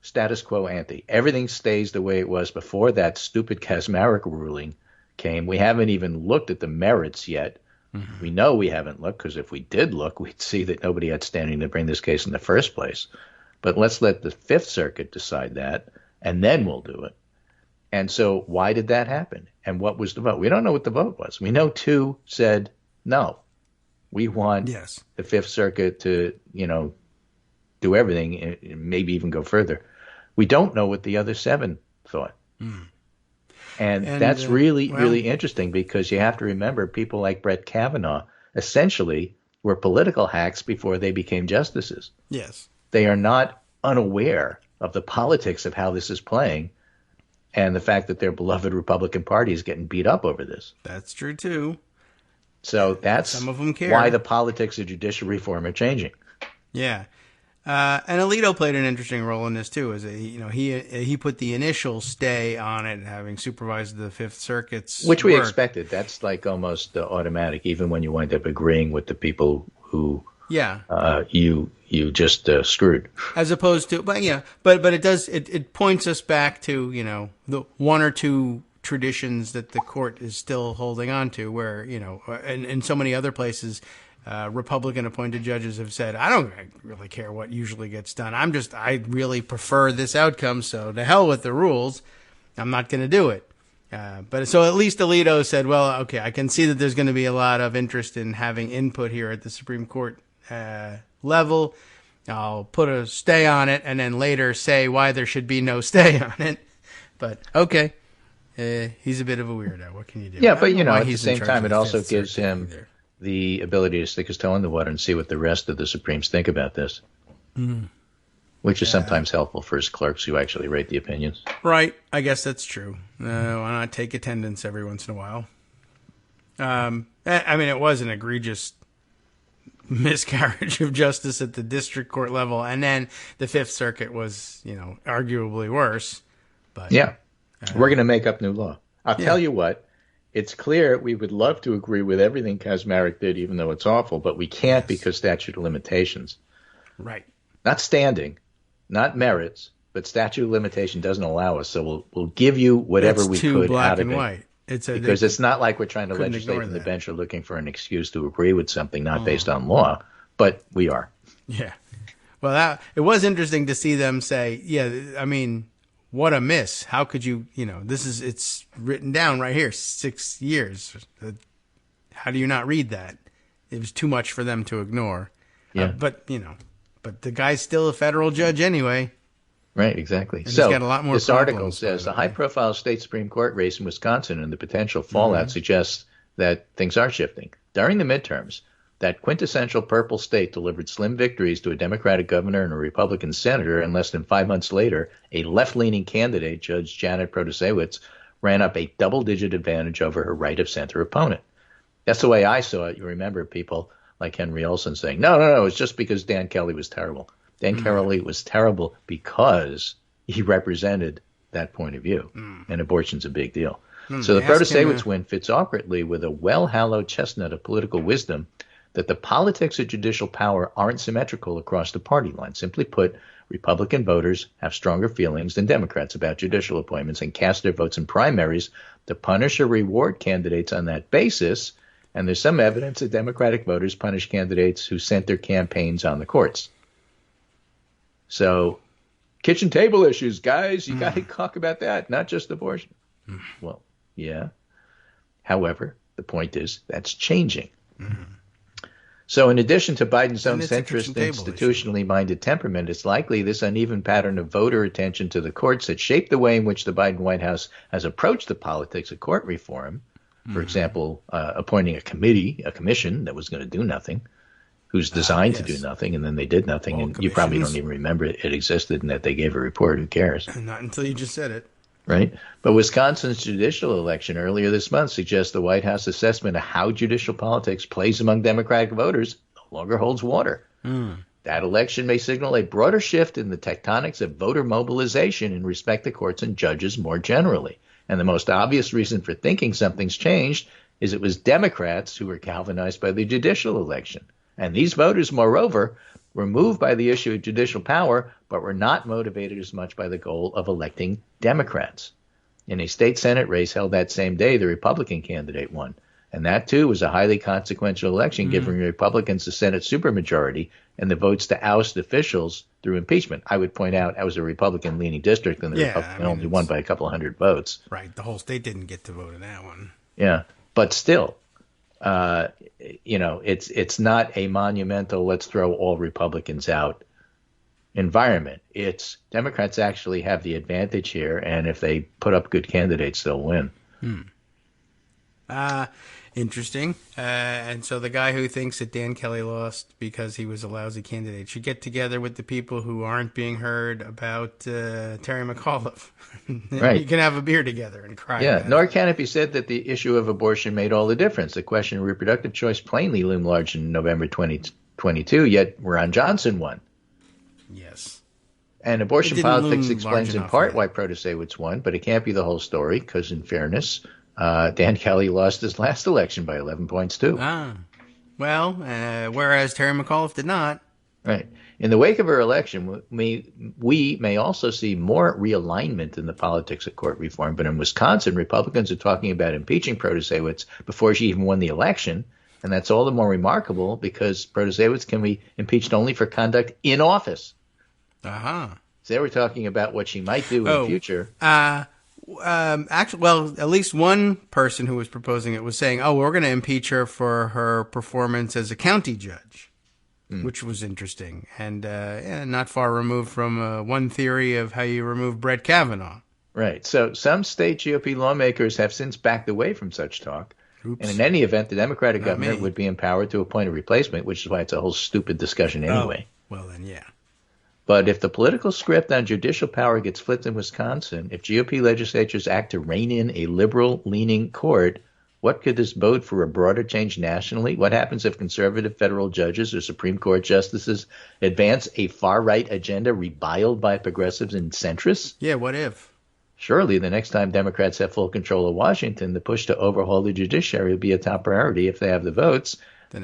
status quo ante. Everything stays the way it was before that stupid Kaczmarek ruling came. We haven't even looked at the merits yet. We know we haven't looked, because if we did look, we'd see that nobody had standing to bring this case in the first place. But let's let the Fifth Circuit decide that, and then we'll do it. And so why did that happen? And what was the vote? We don't know what the vote was. We know 2 said no. We want the Fifth Circuit to, do everything, maybe even go further. We don't know what the other 7 thought. And that's really interesting, because you have to remember people like Brett Kavanaugh essentially were political hacks before they became justices. Yes. They are not unaware of the politics of how this is playing and the fact that their beloved Republican Party is getting beat up over this. That's true, too. So that's some of them care. Why the politics of judicial reform are changing. Yeah. And Alito played an interesting role in this too. As he put the initial stay on it, having supervised the Fifth Circuit's which we work. expected. That's like almost automatic, even when you wind up agreeing with the people who you just screwed. As opposed to, but it points us back to, the one or two traditions that the court is still holding on to, where, and in so many other places, Republican appointed judges have said, I don't really care what usually gets done. I really prefer this outcome. So to hell with the rules. I'm not going to do it. But so at least Alito said, well, okay, I can see that there's going to be a lot of interest in having input here at the Supreme Court level. I'll put a stay on it and then later say why there should be no stay on it. But okay, he's a bit of a weirdo. What can you do? Yeah, but at the same time, it also gives him the ability to stick his toe in the water and see what the rest of the Supremes think about this. Which is sometimes helpful for his clerks who actually rate the opinions. Right. I guess that's true. Why not take attendance every once in a while? It was an egregious miscarriage of justice at the district court level. And then the Fifth Circuit was, arguably worse. But we're going to make up new law. I'll tell you what. It's clear we would love to agree with everything Kaczmarek did, even though it's awful, but we can't because statute of limitations. Right. Not standing. Not merits, but statute of limitation doesn't allow us. So we'll give you whatever we could out of it. White. Because it's not like we're trying to legislate from the bench or looking for an excuse to agree with something not based on law, but we are. Yeah. Well, it was interesting to see them say, what a miss. How could you, it's written down right here, 6 years. How do you not read that? It was too much for them to ignore. Yeah. But the guy's still a federal judge anyway. Right, exactly. And so he's got a lot more this article says the high-profile state Supreme Court race in Wisconsin and the potential fallout suggests that things are shifting. During the midterms, that quintessential purple state delivered slim victories to a Democratic governor and a Republican senator, and less than 5 months later, a left-leaning candidate, Judge Janet Protasewicz, ran up a double-digit advantage over her right-of-center opponent. That's the way I saw it. You remember people like Henry Olsen saying, no, it's just because Dan Kelly was terrible. Dan Kelly was terrible because he represented that point of view, and abortion's a big deal. So the Protasewicz win fits awkwardly with a well-hallowed chestnut of political wisdom that the politics of judicial power aren't symmetrical across the party line. Simply put, Republican voters have stronger feelings than Democrats about judicial appointments and cast their votes in primaries to punish or reward candidates on that basis. And there's some evidence that Democratic voters punish candidates who sent their campaigns on the courts. So, kitchen table issues, guys, you got to talk about that, not just abortion. Well, yeah. However, the point is that's changing. So in addition to Biden's own centrist, institutionally minded temperament, it's likely this uneven pattern of voter attention to the courts that shaped the way in which the Biden White House has approached the politics of court reform. For example, appointing a commission that was going to do nothing, who's designed to do nothing, and then they did nothing, and you probably don't even remember it existed and that they gave a report. Who cares? Not until you just said it. Right? But Wisconsin's judicial election earlier this month suggests the White House assessment of how judicial politics plays among Democratic voters no longer holds water. That election may signal a broader shift in the tectonics of voter mobilization in respect to courts and judges more generally. And the most obvious reason for thinking something's changed is it was Democrats who were galvanized by the judicial election. And these voters, moreover, were moved by the issue of judicial power, but were not motivated as much by the goal of electing Democrats. In a state Senate race held that same day, the Republican candidate won. And that, too, was a highly consequential election, giving Republicans the Senate supermajority and the votes to oust officials through impeachment. I would point out that was a Republican-leaning district, and the Republican only won by a couple of hundred votes. Right. The whole state didn't get to vote in that one. Yeah. But still, it's not a monumental, let's throw all Republicans out environment. It's Democrats actually have the advantage here, and if they put up good candidates, they'll win. Interesting. And so the guy who thinks that Dan Kelly lost because he was a lousy candidate should get together with the people who aren't being heard about Terry McAuliffe. Right. You can have a beer together and cry. Yeah, nor can it be said that the issue of abortion made all the difference. The question of reproductive choice plainly loomed large in November 2022, yet Ron Johnson won. Yes. And abortion politics explains in part why Protasewicz won, but it can't be the whole story because, in fairness, Dan Kelly lost his last election by 11 points, too. Well, whereas Terry McAuliffe did not. Right. In the wake of her election, we may also see more realignment in the politics of court reform. But in Wisconsin, Republicans are talking about impeaching Protasiewicz before she even won the election. And that's all the more remarkable because Protasiewicz can be impeached only for conduct in office. Uh-huh. So they were talking about what she might do in the future. Actually, well, at least one person who was proposing it was saying, we're going to impeach her for her performance as a county judge. Which was interesting, and not far removed from one theory of how you remove Brett Kavanaugh. Right. So some state GOP lawmakers have since backed away from such talk. Oops. And in any event, the Democratic governor would be empowered to appoint a replacement, which is why it's a whole stupid discussion anyway. Well, then, yeah. But if the political script on judicial power gets flipped in Wisconsin, if GOP legislatures act to rein in a liberal-leaning court, what could this bode for a broader change nationally? What happens if conservative federal judges or Supreme Court justices advance a far-right agenda reviled by progressives and centrists? Yeah, what if? Surely the next time Democrats have full control of Washington, the push to overhaul the judiciary will be a top priority if they have the votes. A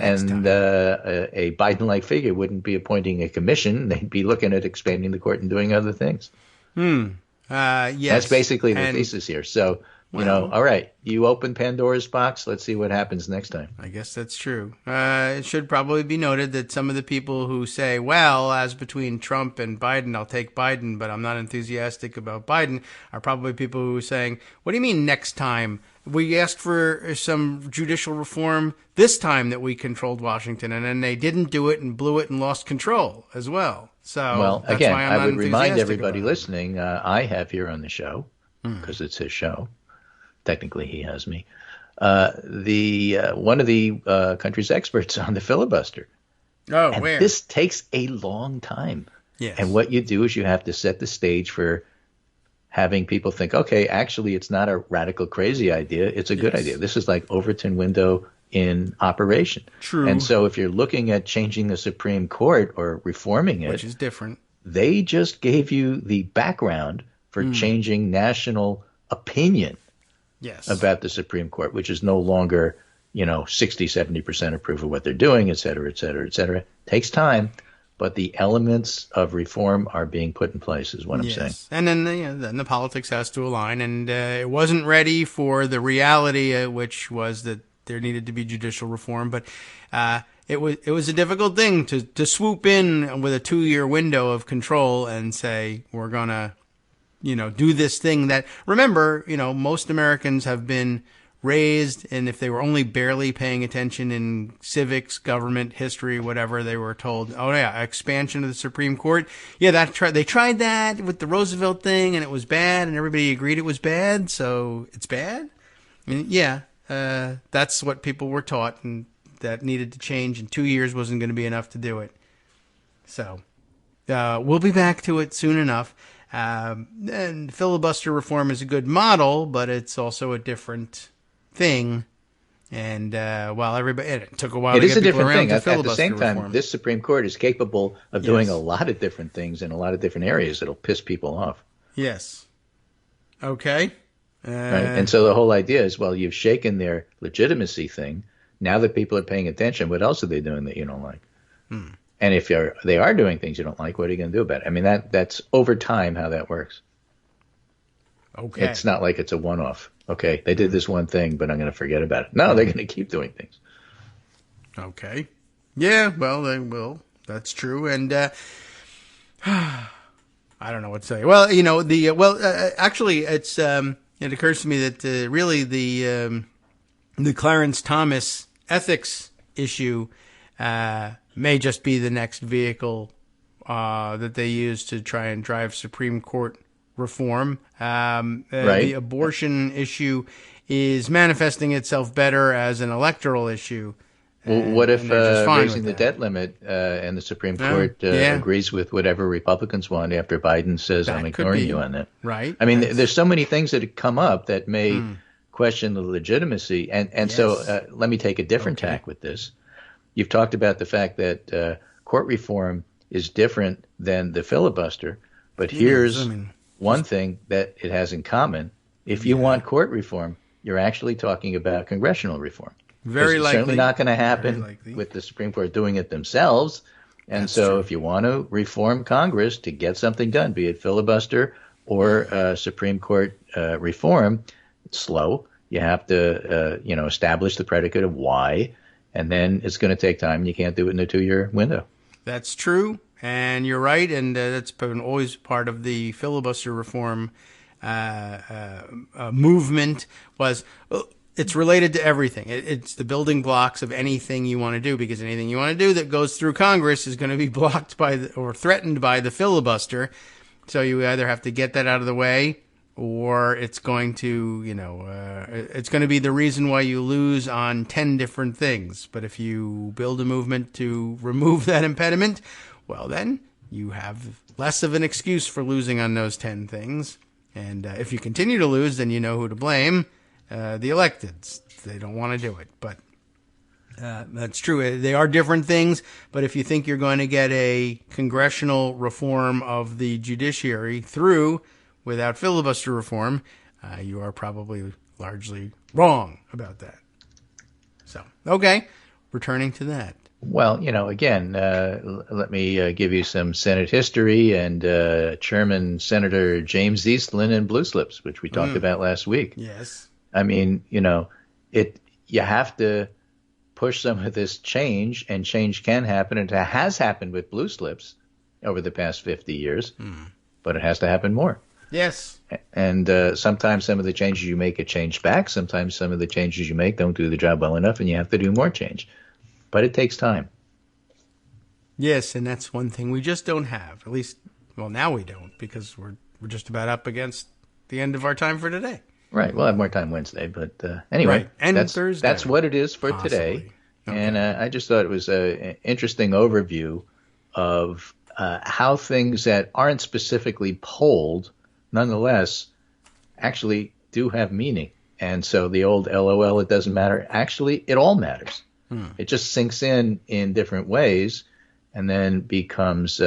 Biden-like figure wouldn't be appointing a commission. They'd be looking at expanding the court and doing other things. Yes. That's basically the thesis here. So, all right, you open Pandora's box. Let's see what happens next time. I guess that's true. It should probably be noted that some of the people who say, well, as between Trump and Biden, I'll take Biden, but I'm not enthusiastic about Biden, are probably people who are saying, what do you mean next time? We asked for some judicial reform this time that we controlled Washington, and then they didn't do it and blew it and lost control as well. So that's again, why I'm I not would remind everybody about it. listening, I have here on the show, because it's his show. Technically, he has me. One of the country's experts on the filibuster. Oh, and where? This takes a long time. Yes. And what you do is you have to set the stage for having people think, okay, actually, it's not a radical, crazy idea. It's a good idea. This is like Overton window in operation. True. And so if you're looking at changing the Supreme Court or reforming it, which is different, they just gave you the background for changing national opinion. Yes. About the Supreme Court, which is no longer, 60, 70% approve of what they're doing, et cetera, et cetera, et cetera. Takes time, but the elements of reform are being put in place is what I'm saying. And then, then the politics has to align, and it wasn't ready for the reality, which was that there needed to be judicial reform, but it was a difficult thing to swoop in with a 2-year window of control and say, we're going to do this thing that, remember, most Americans have been raised, and if they were only barely paying attention in civics, government, history, whatever, they were told, expansion of the Supreme Court. Yeah, they tried that with the Roosevelt thing, and it was bad, and everybody agreed it was bad, so it's bad? That's what people were taught, and that needed to change, and 2 years wasn't going to be enough to do it. So, we'll be back to it soon enough. And filibuster reform is a good model, but it's also a different thing. And it took a while to get people around to filibuster At the same time, reform. This Supreme Court is capable of doing a lot of different things in a lot of different areas that'll piss people off. Yes. Okay. Right? And so the whole idea is, well, you've shaken their legitimacy thing. Now that people are paying attention, what else are they doing that you don't like? And if they are doing things you don't like, what are you going to do about it? I mean, that's over time how that works. Okay. It's not like it's a one-off. Okay, they did this one thing, but I'm going to forget about it. No, they're going to keep doing things. Okay. Yeah, well, they will. That's true. And I don't know what to say. Well, actually, it's it occurs to me that really the Clarence Thomas ethics issue may just be the next vehicle that they use to try and drive Supreme Court reform. The abortion issue is manifesting itself better as an electoral issue. Well, what if raising the debt limit and the Supreme Court agrees with whatever Republicans want after Biden says, I'm ignoring you on that? Right. I mean, there's so many things that come up that may question the legitimacy. And so let me take a different tack with this. You've talked about the fact that court reform is different than the filibuster, but here's one thing that it has in common. If you want court reform, you're actually talking about congressional reform. Very likely. It's certainly not going to happen with the Supreme Court doing it themselves. And That's true. If you want to reform Congress to get something done, be it filibuster or Supreme Court reform, it's slow. You have to, establish the predicate of why, and then it's going to take time. You can't do it in a 2-year window. That's true, and you're right, and that's been always part of the filibuster reform movement. It's related to everything. It's the building blocks of anything you want to do, because anything you want to do that goes through Congress is going to be blocked by or threatened by the filibuster. So you either have to get that out of the way, or it's going to, it's going to be the reason why you lose on 10 different things. But if you build a movement to remove that impediment, well, then you have less of an excuse for losing on those 10 things. And if you continue to lose, then you know who to blame. The electeds. They don't want to do it. But that's true. They are different things. But if you think you're going to get a congressional reform of the judiciary through without filibuster reform, you are probably largely wrong about that. So, okay, returning to that. Well, again, let me give you some Senate history and Chairman Senator James Eastland and blue slips, which we talked about last week. Yes. I mean, you have to push some of this change, and change can happen. And it has happened with blue slips over the past 50 years, but it has to happen more. Yes. And sometimes some of the changes you make get changed back. Sometimes some of the changes you make don't do the job well enough, and you have to do more change. But it takes time. Yes, and that's one thing we just don't have. At least, well, now we don't, because we're just about up against the end of our time for today. Right. We'll have more time Wednesday, but anyway, right. And Thursday. That's what it is for today. Okay. And I just thought it was an interesting overview of how things that aren't specifically polled, nonetheless, actually do have meaning. And so the old LOL, it doesn't matter. Actually, it all matters. It just sinks in different ways and then becomes,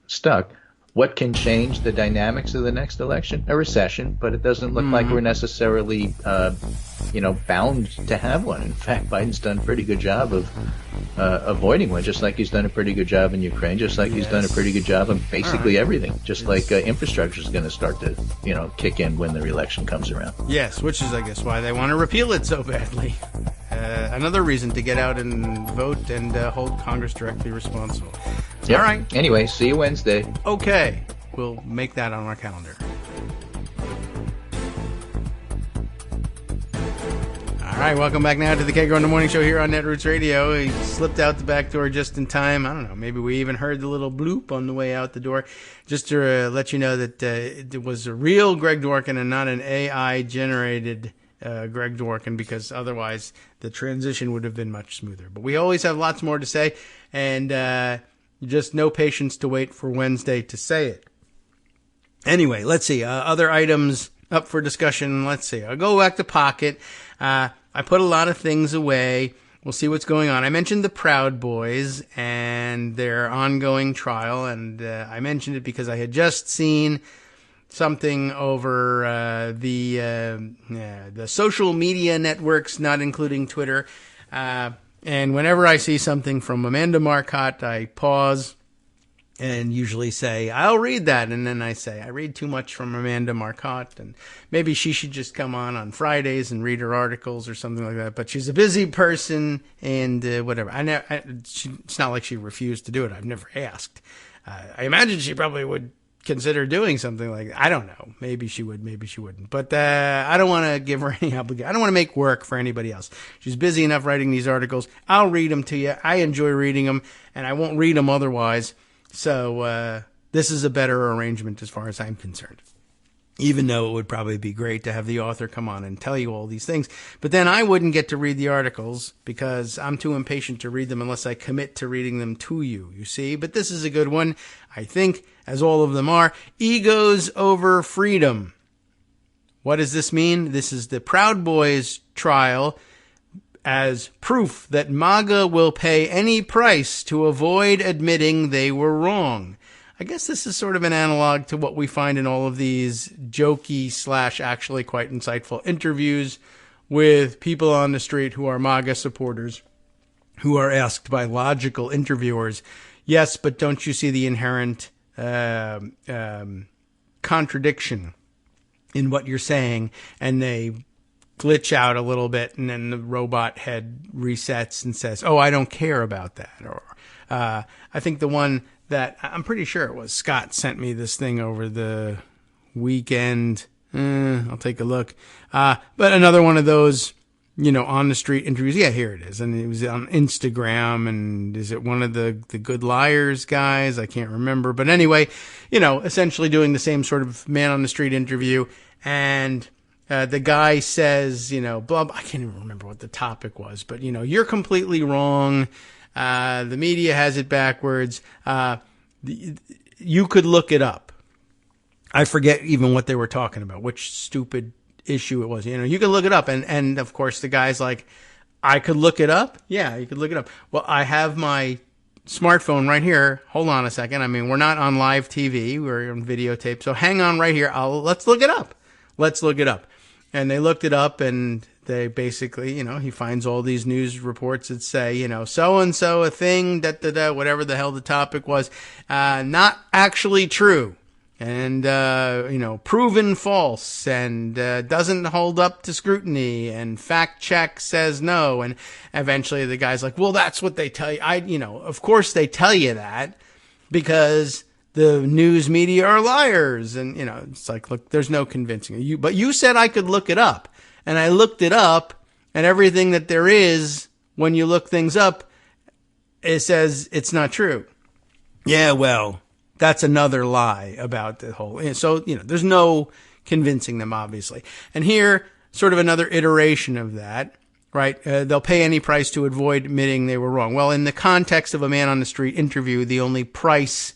stuck. What can change the dynamics of the next election? A recession, but it doesn't look like we're necessarily, bound to have one. In fact, Biden's done a pretty good job of avoiding one, just like he's done a pretty good job in Ukraine, just like he's done a pretty good job on basically everything, just like infrastructure is going to start to, kick in when the election comes around. Yes, which is, I guess, why they want to repeal it so badly. Another reason to get out and vote and hold Congress directly responsible. Yep. All right. Anyway, see you Wednesday. Okay. We'll make that on our calendar. All right, welcome back now to the Kagro in the Morning Show here on Netroots Radio. He slipped out the back door just in time. I don't know, maybe we even heard the little bloop on the way out the door. Just to let you know that it was a real Greg Dworkin and not an AI-generated Greg Dworkin, because otherwise the transition would have been much smoother. But we always have lots more to say, and just no patience to wait for Wednesday to say it. Anyway, let's see. Other items up for discussion. Let's see. I'll go back to Pocket. I put a lot of things away. We'll see what's going on. I mentioned the Proud Boys and their ongoing trial, and I mentioned it because I had just seen something over the social media networks, not including Twitter. And whenever I see something from Amanda Marcotte, I pause and usually say, I'll read that. And then I say, I read too much from Amanda Marcotte, and maybe she should just come on Fridays and read her articles or something like that. But she's a busy person, and whatever. It's not like she refused to do it. I've never asked. I imagine she probably would consider doing something like that. I don't know. Maybe she would, maybe she wouldn't. But I don't want to give her any obligation. I don't want to make work for anybody else. She's busy enough writing these articles. I'll read them to you. I enjoy reading them, and I won't read them otherwise. So this is a better arrangement as far as I'm concerned, even though it would probably be great to have the author come on and tell you all these things. But then I wouldn't get to read the articles because I'm too impatient to read them unless I commit to reading them to you, you see. But this is a good one, I think, as all of them are. Egos over freedom. What does this mean? This is the Proud Boys trial as proof that MAGA will pay any price to avoid admitting they were wrong. I guess this is sort of an analog to what we find in all of these jokey / actually quite insightful interviews with people on the street who are MAGA supporters, who are asked by logical interviewers, yes, but don't you see the inherent contradiction in what you're saying? And they glitch out a little bit, and then the robot head resets and says, oh, I don't care about that. Or I think the one that I'm pretty sure it was Scott sent me this thing over the weekend. I'll take a look. But another one of those, on the street interviews. Yeah, here it is. And it was on Instagram. And is it one of the Good Liars guys? I can't remember. But anyway, essentially doing the same sort of man on the street interview. And the guy says, blah, I can't even remember what the topic was. But, you're completely wrong. The media has it backwards. You could look it up. I forget even what they were talking about, which stupid issue it was. You can look it up. And of course, the guy's like, I could look it up? Yeah, you could look it up. Well, I have my smartphone right here. Hold on a second. I mean, we're not on live TV. We're on videotape. So hang on right here. Let's look it up. Let's look it up. And they looked it up, and they basically, he finds all these news reports that say, so-and-so a thing, whatever the hell the topic was, not actually true. And, proven false, and doesn't hold up to scrutiny, and fact check says no. And eventually the guy's like, well, that's what they tell you. Of course they tell you that because the news media are liars. And, it's like, look, there's no convincing you. But you said I could look it up. And I looked it up, and everything that there is when you look things up, it says it's not true. Yeah, well, that's another lie about the whole. So, there's no convincing them, obviously. And here, sort of another iteration of that, right? They'll pay any price to avoid admitting they were wrong. Well, in the context of a man on the street interview, the only price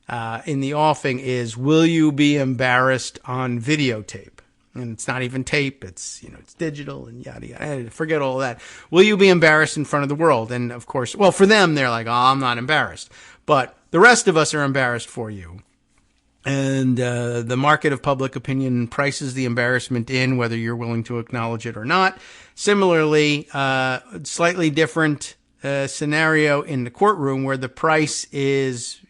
in the offing is, will you be embarrassed on videotape? And it's not even tape. It's, it's digital and yada, yada. Forget all that. Will you be embarrassed in front of the world? And of course, well, for them, they're like, oh, I'm not embarrassed. But the rest of us are embarrassed for you. And the market of public opinion prices the embarrassment in, whether you're willing to acknowledge it or not. Similarly, slightly different scenario in the courtroom where the price is,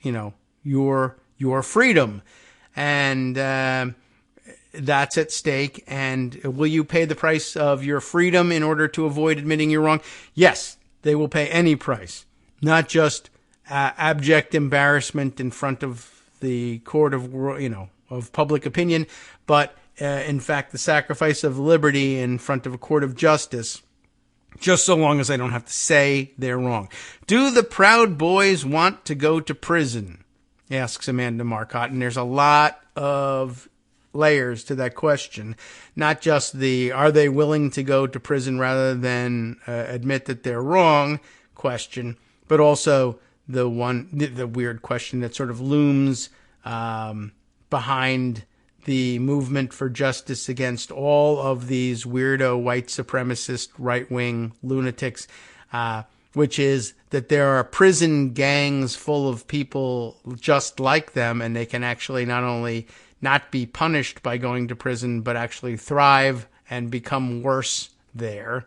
your freedom. And that's at stake. And will you pay the price of your freedom in order to avoid admitting you're wrong? Yes, they will pay any price, not just abject embarrassment in front of the court of, of public opinion, but in fact, the sacrifice of liberty in front of a court of justice, just so long as they don't have to say they're wrong. Do the Proud Boys want to go to prison? Asks Amanda Marcotte. And there's a lot of layers to that question. Not just are they willing to go to prison rather than admit that they're wrong question, but also the weird question that sort of looms behind the movement for justice against all of these weirdo white supremacist right-wing lunatics, which is that there are prison gangs full of people just like them, and they can actually not only not be punished by going to prison, but actually thrive and become worse there,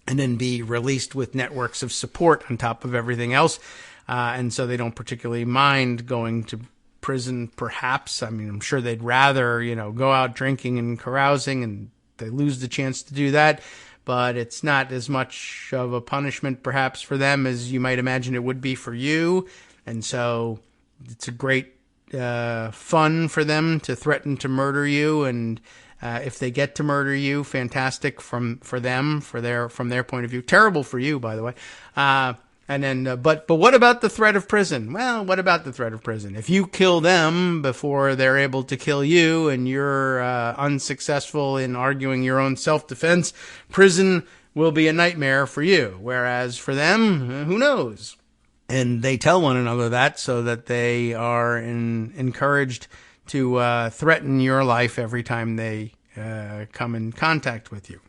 and then be released with networks of support on top of everything else. And so they don't particularly mind going to prison, perhaps. I mean, I'm sure they'd rather, go out drinking and carousing, and they lose the chance to do that. But it's not as much of a punishment, perhaps, for them as you might imagine it would be for you. And so it's a great fun for them to threaten to murder you. And if they get to murder you, fantastic from their point of view. Terrible for you, by the way. And then, but what about the threat of prison? Well, what about the threat of prison? If you kill them before they're able to kill you, and you're unsuccessful in arguing your own self-defense, prison will be a nightmare for you. Whereas for them, who knows? And they tell one another that so that they are encouraged to threaten your life every time they come in contact with you.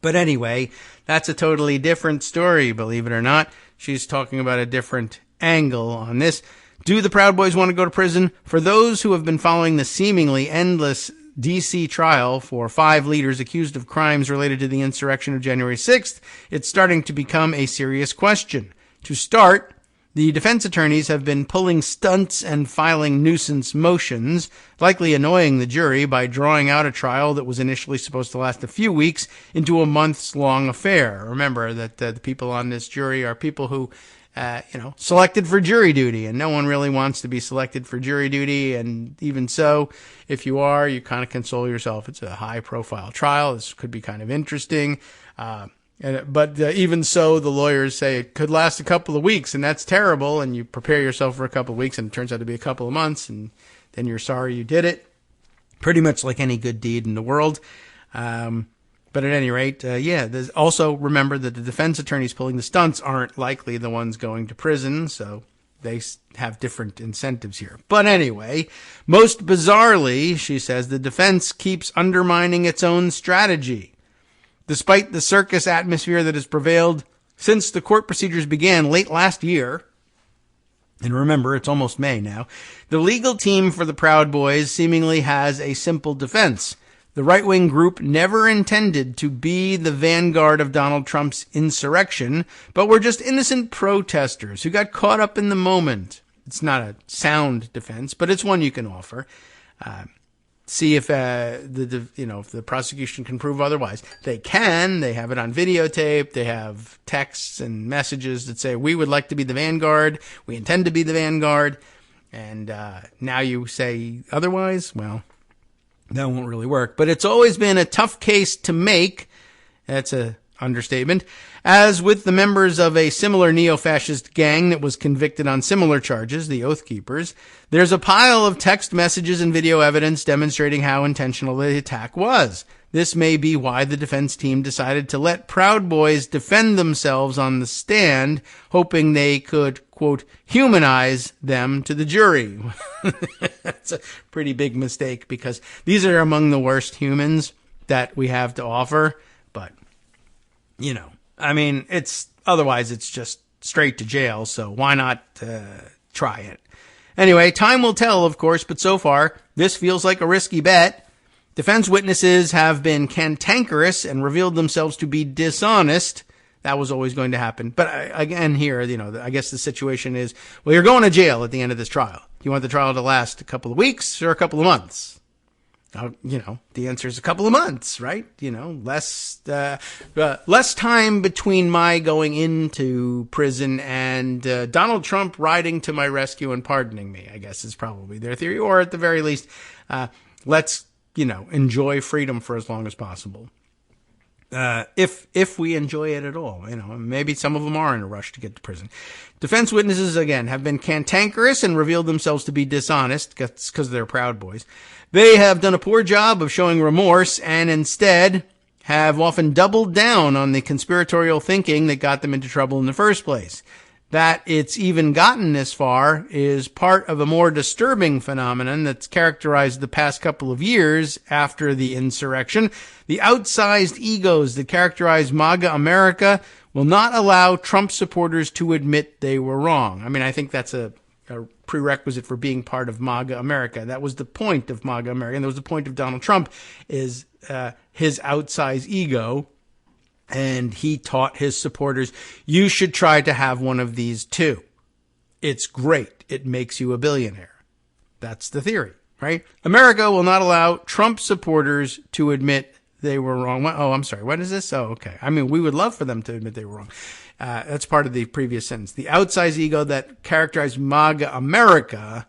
But anyway, that's a totally different story, believe it or not. She's talking about a different angle on this. Do the Proud Boys want to go to prison? For those who have been following the seemingly endless D.C. trial for 5 leaders accused of crimes related to the insurrection of January 6th, it's starting to become a serious question. To start, the defense attorneys have been pulling stunts and filing nuisance motions, likely annoying the jury by drawing out a trial that was initially supposed to last a few weeks into a months-long affair. Remember that the people on this jury are people who, selected for jury duty, and no one really wants to be selected for jury duty. And even so, if you are, you kind of console yourself. It's a high-profile trial. This could be kind of interesting. But even so, the lawyers say it could last a couple of weeks, and that's terrible. And you prepare yourself for a couple of weeks, and it turns out to be a couple of months, and then you're sorry you did it. Pretty much like any good deed in the world. But at any rate, there's also remember that the defense attorneys pulling the stunts aren't likely the ones going to prison, so they have different incentives here. But anyway, most bizarrely, she says, the defense keeps undermining its own strategy. Despite the circus atmosphere that has prevailed since the court procedures began late last year, and remember, it's almost May now, the legal team for the Proud Boys seemingly has a simple defense. The right-wing group never intended to be the vanguard of Donald Trump's insurrection, but were just innocent protesters who got caught up in the moment. It's not a sound defense, but it's one you can offer. See if if the prosecution can prove otherwise. They can. They have it on videotape. They have texts and messages that say, we would like to be the vanguard. We intend to be the vanguard. And now you say otherwise? Well, that won't really work. But it's always been a tough case to make. That's a understatement. As with the members of a similar neo-fascist gang that was convicted on similar charges, the Oath Keepers, there's a pile of text messages and video evidence demonstrating how intentional the attack was. This may be why the defense team decided to let Proud Boys defend themselves on the stand, hoping they could, quote, humanize them to the jury. That's a pretty big mistake because these are among the worst humans that we have to offer. But, otherwise it's just straight to jail. So why not try it? Anyway, time will tell, of course, but so far this feels like a risky bet. Defense witnesses have been cantankerous and revealed themselves to be dishonest. That was always going to happen. But again, here, I guess the situation is, well, you're going to jail at the end of this trial. Do you want the trial to last a couple of weeks or a couple of months? The answer is a couple of months, right? Less time between my going into prison and Donald Trump riding to my rescue and pardoning me, I guess is probably their theory. Or at the very least, let's, enjoy freedom for as long as possible. If we enjoy it at all, maybe some of them are in a rush to get to prison. Defense witnesses, again, have been cantankerous and revealed themselves to be dishonest because they're Proud Boys. They have done a poor job of showing remorse and instead have often doubled down on the conspiratorial thinking that got them into trouble in the first place. That it's even gotten this far is part of a more disturbing phenomenon that's characterized the past couple of years after the insurrection. The outsized egos that characterize MAGA America will not allow Trump supporters to admit they were wrong. I think that's a prerequisite for being part of MAGA America. That was the point of MAGA America, and that was the point of Donald Trump, is his outsized ego. And he taught his supporters, you should try to have one of these too. It's great. It makes you a billionaire. That's the theory, right? America will not allow Trump supporters to admit they were wrong. Oh, I'm sorry. What is this? Oh, okay. We would love for them to admit they were wrong. That's part of the previous sentence. The outsized ego that characterized MAGA America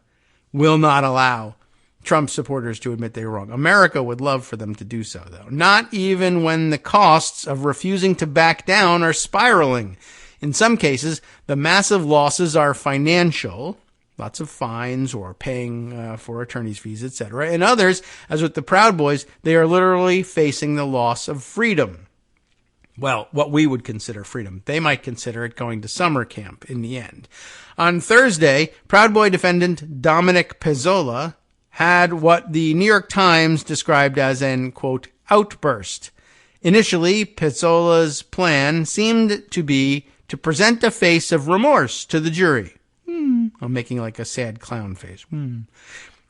will not allow Trump supporters to admit they were wrong. America would love for them to do so, though. Not even when the costs of refusing to back down are spiraling. In some cases, the massive losses are financial, lots of fines or paying for attorney's fees, etc. In others, as with the Proud Boys, they are literally facing the loss of freedom. Well, what we would consider freedom. They might consider it going to summer camp in the end. On Thursday, Proud Boy defendant Dominic Pezzola had what the New York Times described as an, quote, outburst. Initially, Pezzola's plan seemed to be to present a face of remorse to the jury. I'm making like a sad clown face.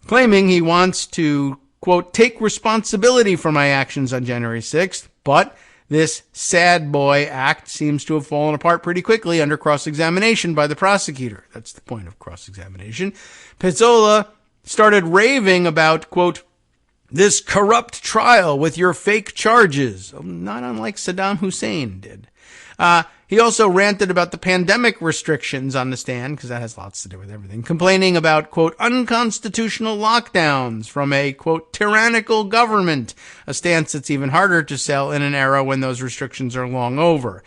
Claiming he wants to, quote, take responsibility for my actions on January 6th, but this sad boy act seems to have fallen apart pretty quickly under cross-examination by the prosecutor. That's the point of cross-examination. Pezzola started raving about, quote, this corrupt trial with your fake charges, not unlike Saddam Hussein did. He also ranted about the pandemic restrictions on the stand, because that has lots to do with everything, complaining about, quote, unconstitutional lockdowns from a, quote, tyrannical government, a stance that's even harder to sell in an era when those restrictions are long over.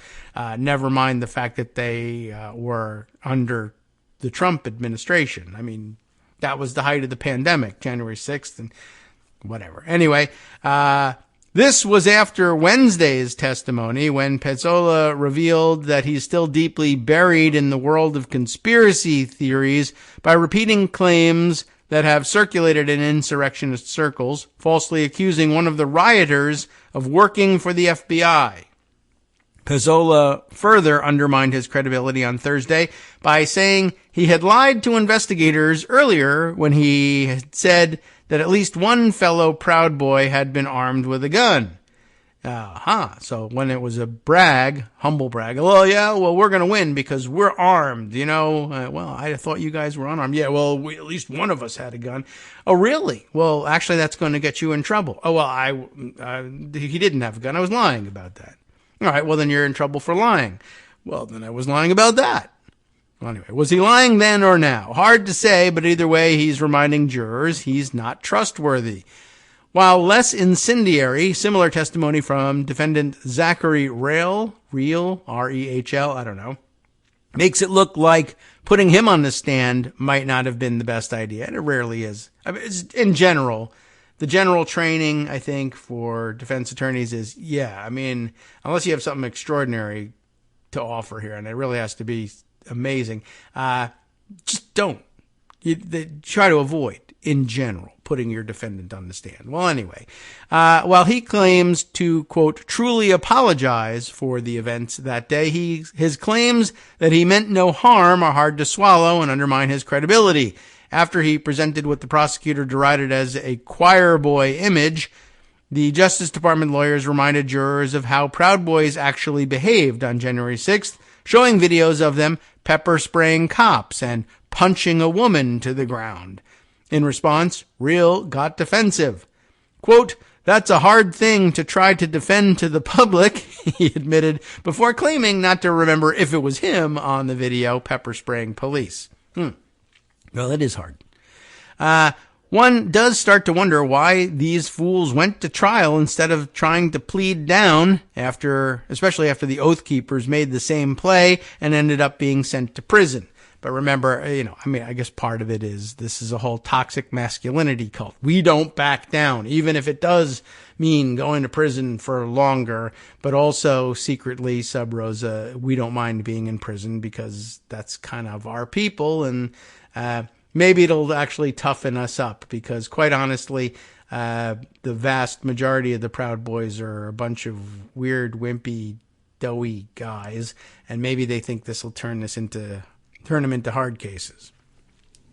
Never mind the fact that they were under the Trump administration. I mean, that was the height of the pandemic, January 6th, and whatever. Anyway, this was after Wednesday's testimony when Pezzola revealed that he's still deeply buried in the world of conspiracy theories by repeating claims that have circulated in insurrectionist circles, falsely accusing one of the rioters of working for the FBI. Pezzola further undermined his credibility on Thursday by saying he had lied to investigators earlier when he had said that at least one fellow Proud Boy had been armed with a gun. So when it was a brag, humble brag, we're going to win because we're armed, I thought you guys were unarmed. Yeah, well, at least one of us had a gun. Oh, really? Well, actually, that's going to get you in trouble. Oh, well, he didn't have a gun. I was lying about that. All right, well, then you're in trouble for lying. Well, then I was lying about that. Well, anyway, was he lying then or now? Hard to say, but either way, he's reminding jurors he's not trustworthy. While less incendiary, similar testimony from defendant Zachary Rehl, R-E-H-L, I don't know, makes it look like putting him on the stand might not have been the best idea, and it rarely is. I mean, in general, the general training, I think, for defense attorneys is, unless you have something extraordinary to offer here, and it really has to be amazing, just don't. Try to avoid, in general, putting your defendant on the stand. Well, anyway, while he claims to, quote, truly apologize for the events that day, his claims that he meant no harm are hard to swallow and undermine his credibility. After he presented what the prosecutor derided as a choir boy image, the Justice Department lawyers reminded jurors of how Proud Boys actually behaved on January 6th, showing videos of them pepper spraying cops and punching a woman to the ground. In response, Rehl got defensive. Quote, that's a hard thing to try to defend to the public, he admitted, before claiming not to remember if it was him on the video pepper spraying police. Well, it is hard. One does start to wonder why these fools went to trial instead of trying to plead down especially after the Oath Keepers made the same play and ended up being sent to prison. But remember, I guess part of it is this is a whole toxic masculinity cult. We don't back down, even if it does mean going to prison for longer, but also secretly, sub rosa, we don't mind being in prison because that's kind of our people, and maybe it'll actually toughen us up because, quite honestly, the vast majority of the Proud Boys are a bunch of weird, wimpy, doughy guys, and maybe they think this will turn them into hard cases.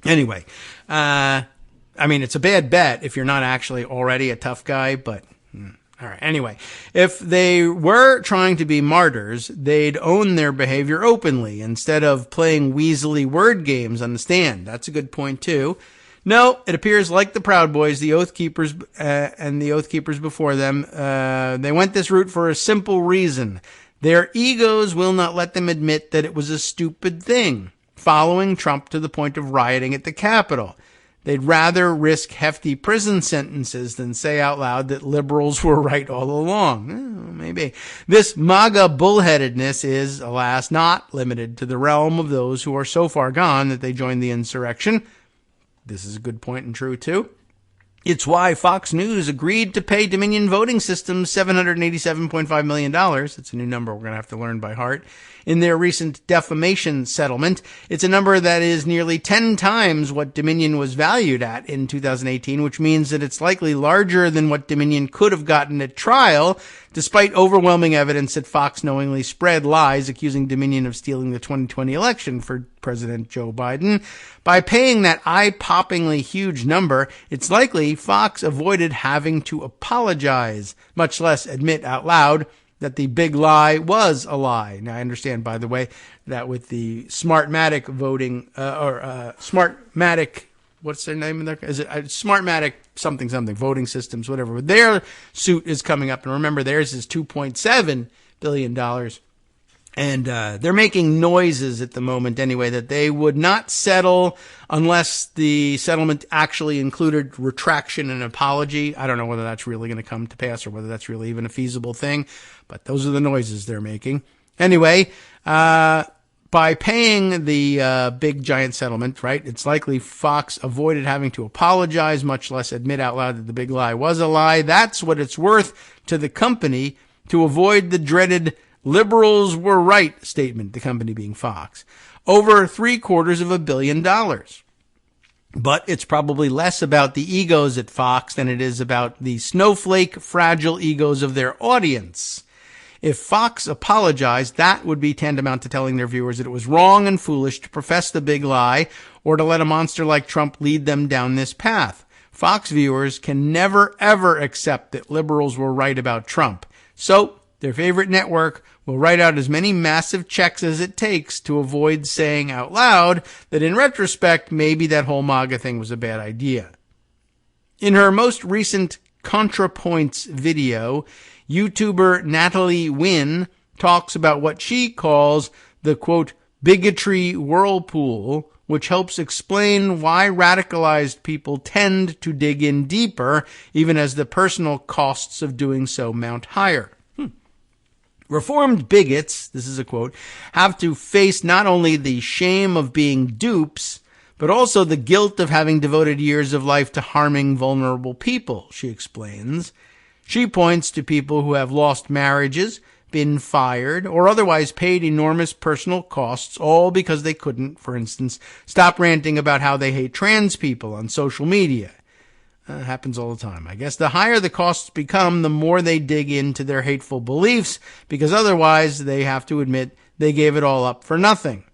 Anyway, it's a bad bet if you're not actually already a tough guy, but all right. Anyway, if they were trying to be martyrs, they'd own their behavior openly instead of playing weaselly word games on the stand. That's a good point, too. No, it appears like the Proud Boys, the Oath Keepers, and the Oath Keepers before them, they went this route for a simple reason. Their egos will not let them admit that it was a stupid thing, following Trump to the point of rioting at the Capitol. They'd rather risk hefty prison sentences than say out loud that liberals were right all along. Maybe. This MAGA bullheadedness is, alas, not limited to the realm of those who are so far gone that they joined the insurrection. This is a good point and true, too. It's why Fox News agreed to pay Dominion Voting Systems $787.5 million. It's a new number we're going to have to learn by heart. In their recent defamation settlement, it's a number that is nearly 10 times what Dominion was valued at in 2018, which means that it's likely larger than what Dominion could have gotten at trial despite overwhelming evidence that Fox knowingly spread lies accusing Dominion of stealing the 2020 election for President Joe Biden. By paying that eye-poppingly huge number, it's likely Fox avoided having to apologize, much less admit out loud that the big lie was a lie. Now, I understand, by the way, that with the Smartmatic voting, Smartmatic, what's their name in there? Is it Smartmatic something, voting systems, whatever. But their suit is coming up. And remember, theirs is $2.7 billion. And they're making noises at the moment anyway that they would not settle unless the settlement actually included retraction and apology. I don't know whether that's really going to come to pass or whether that's really even a feasible thing, but those are the noises they're making. Anyway, by paying the big giant settlement, right, it's likely Fox avoided having to apologize, much less admit out loud that the big lie was a lie. That's what it's worth to the company to avoid the dreaded liberals were right statement, the company being Fox. Over $750 million. But it's probably less about the egos at Fox than it is about the snowflake, fragile egos of their audience. If Fox apologized, that would be tantamount to telling their viewers that it was wrong and foolish to profess the big lie or to let a monster like Trump lead them down this path. Fox viewers can never, ever accept that liberals were right about Trump. So their favorite network will write out as many massive checks as it takes to avoid saying out loud that in retrospect, maybe that whole MAGA thing was a bad idea. In her most recent ContraPoints video, YouTuber Natalie Wynn talks about what she calls the, quote, bigotry whirlpool, which helps explain why radicalized people tend to dig in deeper, even as the personal costs of doing so mount higher. Reformed bigots, this is a quote, have to face not only the shame of being dupes, but also the guilt of having devoted years of life to harming vulnerable people, she explains. She points to people who have lost marriages, been fired, or otherwise paid enormous personal costs, all because they couldn't, for instance, stop ranting about how they hate trans people on social media. Happens all the time. I guess the higher the costs become, the more they dig into their hateful beliefs, because otherwise they have to admit they gave it all up for nothing.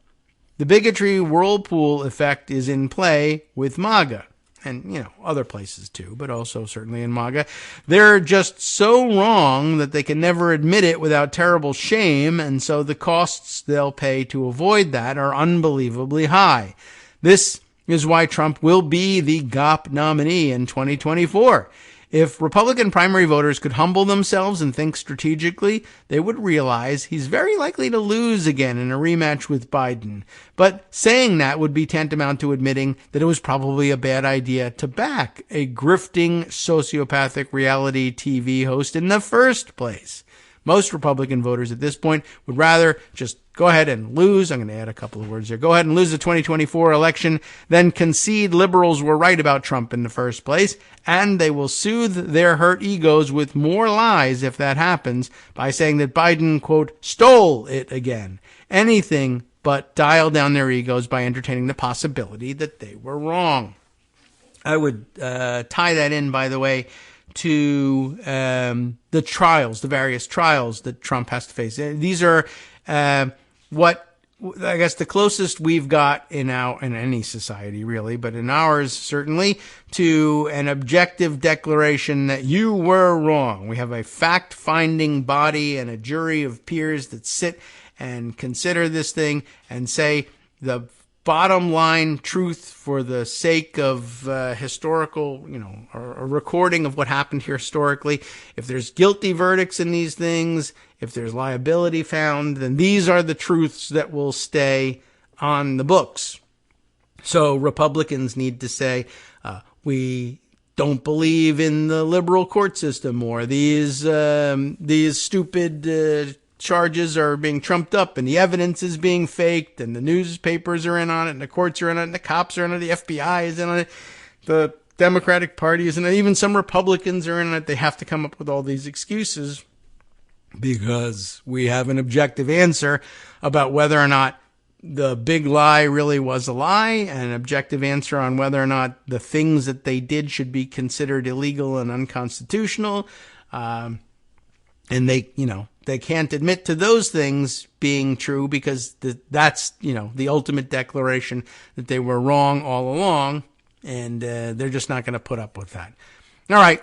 The bigotry whirlpool effect is in play with MAGA, and, other places too, but also certainly in MAGA. They're just so wrong that they can never admit it without terrible shame, and so the costs they'll pay to avoid that are unbelievably high. This is why Trump will be the GOP nominee in 2024. If Republican primary voters could humble themselves and think strategically, they would realize he's very likely to lose again in a rematch with Biden. But saying that would be tantamount to admitting that it was probably a bad idea to back a grifting sociopathic reality TV host in the first place. Most Republican voters at this point would rather just go ahead and lose. I'm going to add a couple of words here. Go ahead and lose the 2024 election, then concede liberals were right about Trump in the first place, and they will soothe their hurt egos with more lies if that happens by saying that Biden, quote, stole it again. Anything but dial down their egos by entertaining the possibility that they were wrong. I would tie that in, by the way, to the trials, the various trials that Trump has to face. These are what I guess the closest we've got in any society really, but in ours certainly, to an objective declaration that you were wrong. We have a fact-finding body and a jury of peers that sit and consider this thing and say the bottom line truth for the sake of historical, a recording of what happened here historically. If there's guilty verdicts in these things, if there's liability found, then these are the truths that will stay on the books. So Republicans need to say, we don't believe in the liberal court system, or these stupid charges are being trumped up and the evidence is being faked and the newspapers are in on it and the courts are in on it and the cops are in on it, the FBI is in on it, the Democratic Party is in on it, even some Republicans are in on it. They have to come up with all these excuses because we have an objective answer about whether or not the big lie really was a lie, and an objective answer on whether or not the things that they did should be considered illegal and unconstitutional. And they can't admit to those things being true because that's, the ultimate declaration that they were wrong all along. And they're just not going to put up with that. All right.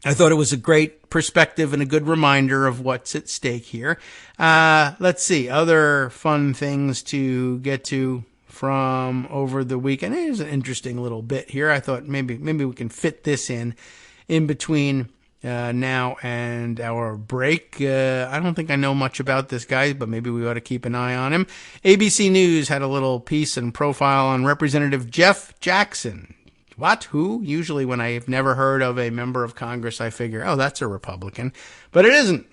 I thought it was a great perspective and a good reminder of what's at stake here. Let's see. Other fun things to get to from over the weekend. Here's an interesting little bit here. I thought maybe we can fit this in between now and our break. I don't think I know much about this guy, but maybe we ought to keep an eye on him. ABC News had a little piece and profile on Representative Jeff Jackson. What? Who? Usually when I've never heard of a member of Congress, I figure, oh, that's a Republican. But it isn't.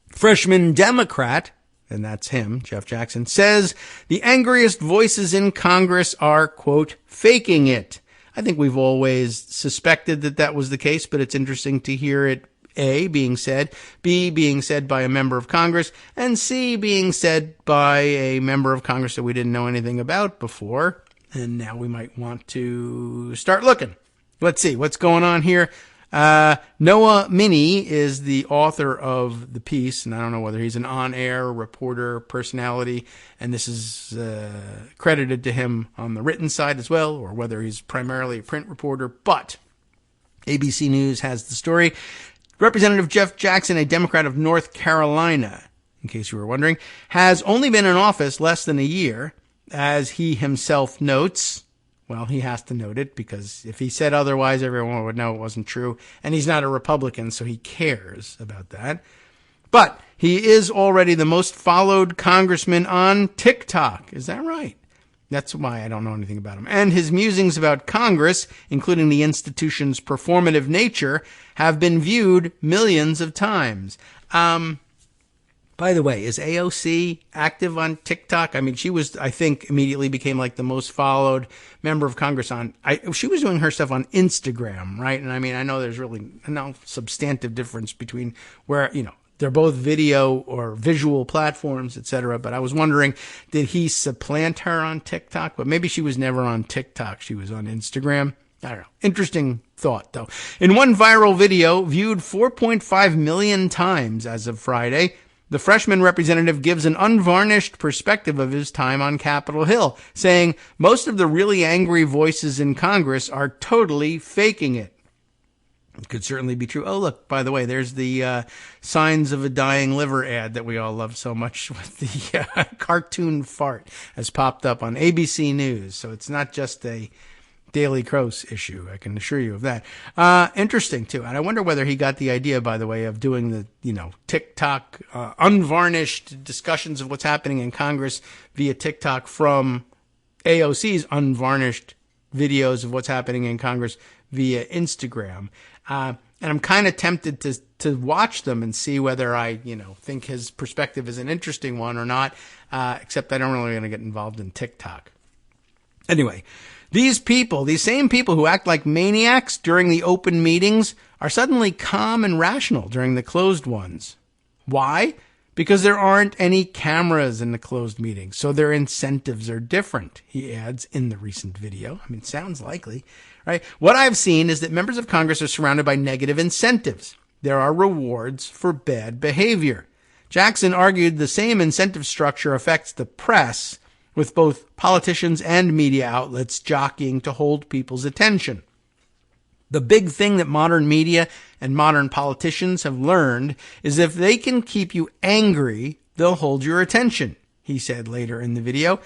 Freshman Democrat, and that's him, Jeff Jackson, says the angriest voices in Congress are, quote, faking it. I think we've always suspected that was the case, but it's interesting to hear it, A, being said, B, being said by a member of Congress, and C, being said by a member of Congress that we didn't know anything about before. And now we might want to start looking. Let's see what's going on here. Noah Minnie is the author of the piece, and I don't know whether he's an on-air reporter personality, and this is credited to him on the written side as well, or whether he's primarily a print reporter. But ABC News has the story. Representative Jeff Jackson, a Democrat of North Carolina, in case you were wondering, has only been in office less than a year. As he himself notes, well, he has to note it because if he said otherwise, everyone would know it wasn't true. And he's not a Republican, so he cares about that. But he is already the most followed congressman on TikTok. Is that right? That's why I don't know anything about him. And his musings about Congress, including the institution's performative nature, have been viewed millions of times. By the way, is AOC active on TikTok? I mean, she was, I think, immediately became like the most followed member of Congress she was doing her stuff on Instagram, right? And I mean, I know there's really no substantive difference between where, they're both video or visual platforms, etc. But I was wondering, did he supplant her on TikTok? But maybe she was never on TikTok. She was on Instagram. I don't know. Interesting thought, though. In one viral video, viewed 4.5 million times as of Friday, the freshman representative gives an unvarnished perspective of his time on Capitol Hill, saying most of the really angry voices in Congress are totally faking it. It could certainly be true. Oh, look, by the way, there's the signs of a dying liver ad that we all love so much with the cartoon fart has popped up on ABC News. So it's not just a Daily Cross issue, I can assure you of that. Interesting, too. And I wonder whether he got the idea, by the way, of doing the, TikTok, unvarnished discussions of what's happening in Congress via TikTok from AOC's unvarnished videos of what's happening in Congress via Instagram. And I'm kind of tempted to watch them and see whether I, think his perspective is an interesting one or not, except I don't really want to get involved in TikTok. Anyway, these same people who act like maniacs during the open meetings are suddenly calm and rational during the closed ones. Why? Because there aren't any cameras in the closed meetings, so their incentives are different, he adds in the recent video. I mean, sounds likely, right? What I've seen is that members of Congress are surrounded by negative incentives. There are rewards for bad behavior. Jackson argued the same incentive structure affects the press, with both politicians and media outlets jockeying to hold people's attention. The big thing that modern media and modern politicians have learned is if they can keep you angry, they'll hold your attention, he said later in the video.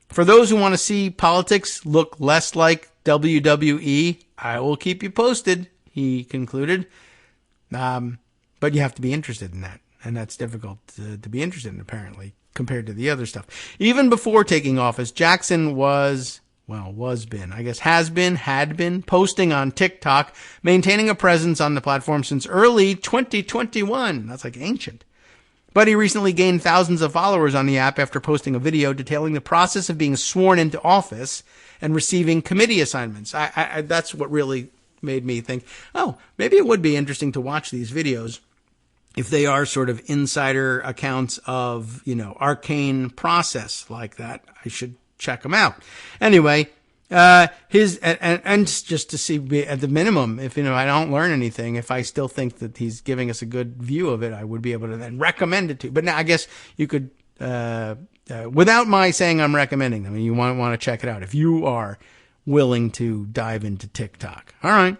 For those who want to see politics look less like WWE, I will keep you posted, he concluded. But you have to be interested in that, and that's difficult to be interested in, apparently, compared to the other stuff. Even before taking office, Jackson had been posting on TikTok, maintaining a presence on the platform since early 2021. That's like ancient. But he recently gained thousands of followers on the app after posting a video detailing the process of being sworn into office and receiving committee assignments. That's what really made me think, oh, maybe it would be interesting to watch these videos if they are sort of insider accounts of, arcane process like that. I should check them out. Anyway, And just to see at the minimum, if, I don't learn anything, if I still think that he's giving us a good view of it, I would be able to then recommend it to. But now I guess you could, without my saying I'm recommending them, you want to check it out if you are willing to dive into TikTok. All right.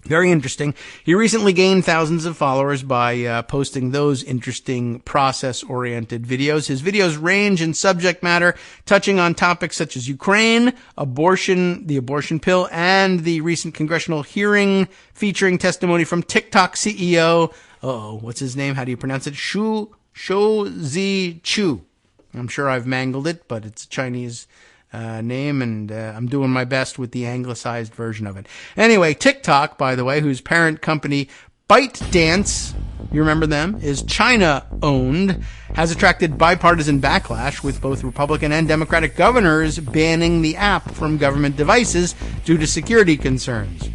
Very interesting. He recently gained thousands of followers by posting those interesting process-oriented videos. His videos range in subject matter, touching on topics such as Ukraine, abortion, the abortion pill, and the recent congressional hearing featuring testimony from TikTok CEO, what's his name? How do you pronounce it? Shouzi Chu. I'm sure I've mangled it, but it's a Chinese name, and I'm doing my best with the anglicized version of it. Anyway, TikTok, by the way, whose parent company ByteDance, you remember them, is China-owned, has attracted bipartisan backlash with both Republican and Democratic governors banning the app from government devices due to security concerns.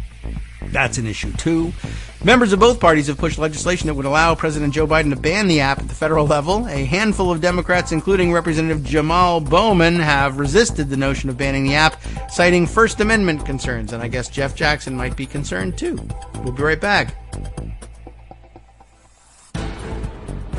That's an issue, too. Members of both parties have pushed legislation that would allow President Joe Biden to ban the app at the federal level. A handful of Democrats, including Representative Jamal Bowman, have resisted the notion of banning the app, citing First Amendment concerns. And I guess Jeff Jackson might be concerned, too. We'll be right back.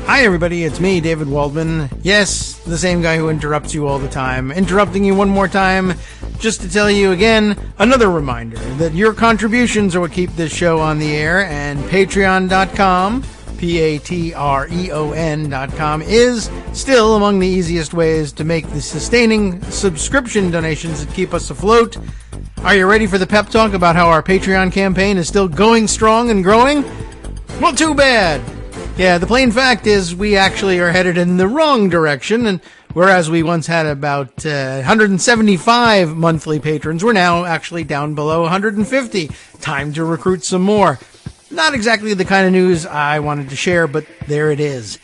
Hi, everybody. It's me, David Waldman. Yes, the same guy who interrupts you all the time. Interrupting you one more time just to tell you again, another reminder that your contributions are what keep this show on the air, and Patreon.com, Patreon.com, is still among the easiest ways to make the sustaining subscription donations that keep us afloat. Are you ready for the pep talk about how our Patreon campaign is still going strong and growing? Well, too bad. Yeah, the plain fact is we actually are headed in the wrong direction, and whereas we once had about 175 monthly patrons, we're now actually down below 150. Time to recruit some more. Not exactly the kind of news I wanted to share, but there it is.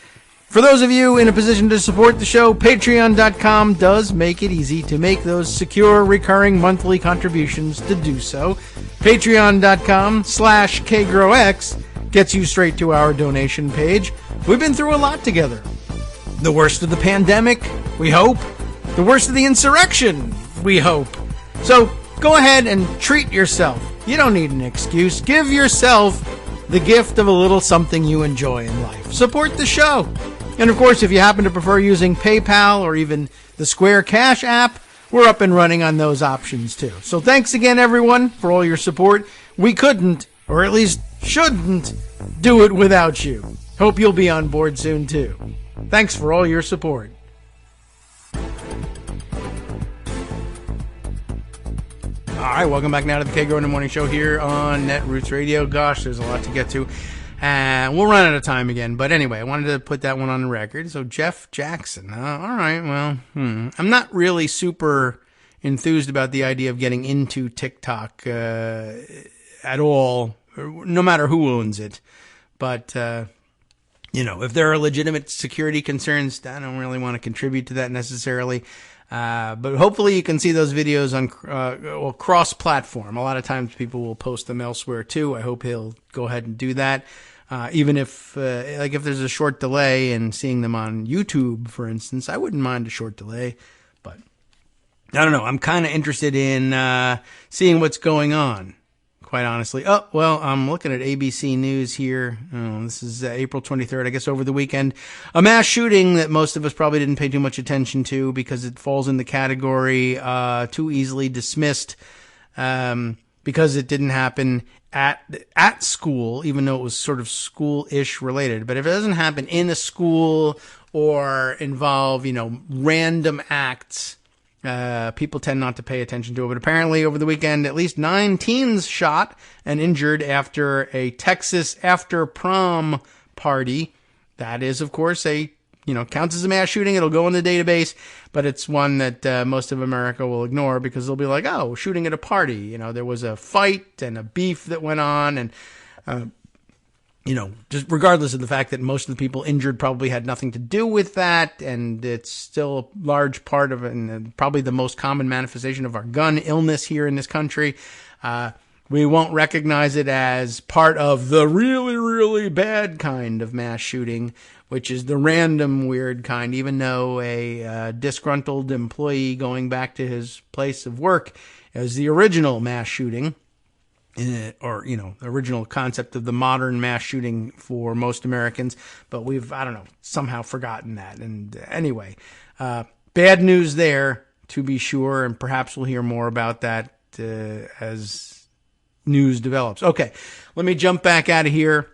For those of you in a position to support the show, Patreon.com does make it easy to make those secure, recurring monthly contributions to do so. Patreon.com/KagroX gets you straight to our donation page. We've been through a lot together. The worst of the pandemic, we hope. The worst of the insurrection, we hope. So go ahead and treat yourself. You don't need an excuse. Give yourself the gift of a little something you enjoy in life. Support the show. And of course, if you happen to prefer using PayPal or even the Square Cash app, we're up and running on those options too. So thanks again, everyone, for all your support. We couldn't, or at least shouldn't, do it without you. Hope you'll be on board soon too. Thanks for all your support. Alright, welcome back now to the Kagro in the Morning Show here on Netroots Radio. Gosh, there's a lot to get to. And we'll run out of time again. But anyway, I wanted to put that one on the record. So Jeff Jackson. Alright, well, I'm not really super enthused about the idea of getting into TikTok at all, no matter who owns it. But, if there are legitimate security concerns, I don't really want to contribute to that necessarily. But hopefully you can see those videos on cross-platform. A lot of times people will post them elsewhere too. I hope he'll go ahead and do that. Even if there's a short delay in seeing them on YouTube, for instance, I wouldn't mind a short delay. But I don't know. I'm kind of interested in seeing what's going on, quite honestly. Oh, well, I'm looking at ABC News here. Oh, this is April 23rd, I guess over the weekend. A mass shooting that most of us probably didn't pay too much attention to because it falls in the category too easily dismissed because it didn't happen at school, even though it was sort of school-ish related. But if it doesn't happen in a school or involve, random acts, people tend not to pay attention to it. But apparently over the weekend, at least 9 teens shot and injured after a Texas after prom party. That is, of course, counts as a mass shooting. It'll go in the database, but it's one that most of America will ignore because they'll be like, oh, shooting at a party. There was a fight and a beef that went on, and just regardless of the fact that most of the people injured probably had nothing to do with that, and it's still a large part of it, and probably the most common manifestation of our gun illness here in this country. We won't recognize it as part of the really, really bad kind of mass shooting, which is the random weird kind, even though a disgruntled employee going back to his place of work as the original mass shooting, or, the original concept of the modern mass shooting for most Americans. But we've, somehow forgotten that. And anyway, bad news there, to be sure. And perhaps we'll hear more about that as news develops. Okay, let me jump back out of here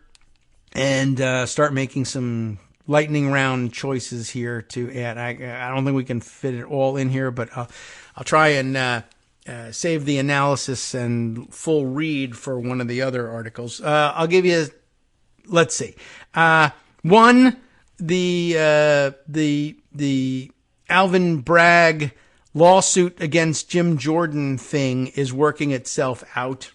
and start making some lightning round choices here to add. I don't think we can fit it all in here, but I'll try and save the analysis and full read for one of the other articles. I'll give you, let's see. One, the Alvin Bragg lawsuit against Jim Jordan thing is working itself out.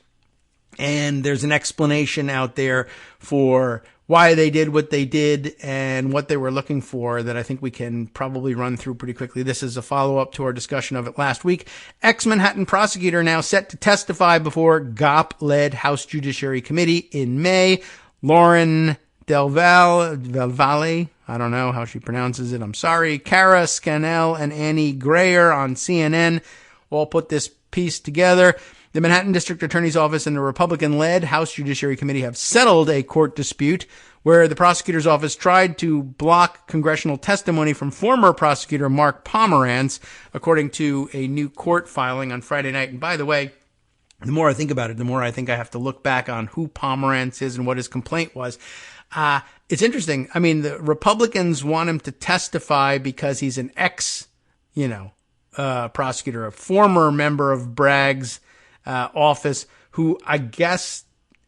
And there's an explanation out there for why they did what they did and what they were looking for that I think we can probably run through pretty quickly. This is a follow-up to our discussion of it last week. Ex-Manhattan prosecutor now set to testify before GOP-led House Judiciary Committee in May. Lauren Del Valle, I don't know how she pronounces it, I'm sorry. Cara Scannell and Annie Grayer on CNN all put this piece together. The Manhattan District Attorney's Office and the Republican-led House Judiciary Committee have settled a court dispute where the prosecutor's office tried to block congressional testimony from former prosecutor Mark Pomerantz, according to a new court filing on Friday night. And by the way, the more I think about it, the more I think I have to look back on who Pomerantz is and what his complaint was. It's interesting. I mean, the Republicans want him to testify because he's an prosecutor, a former member of Bragg's office, who I guess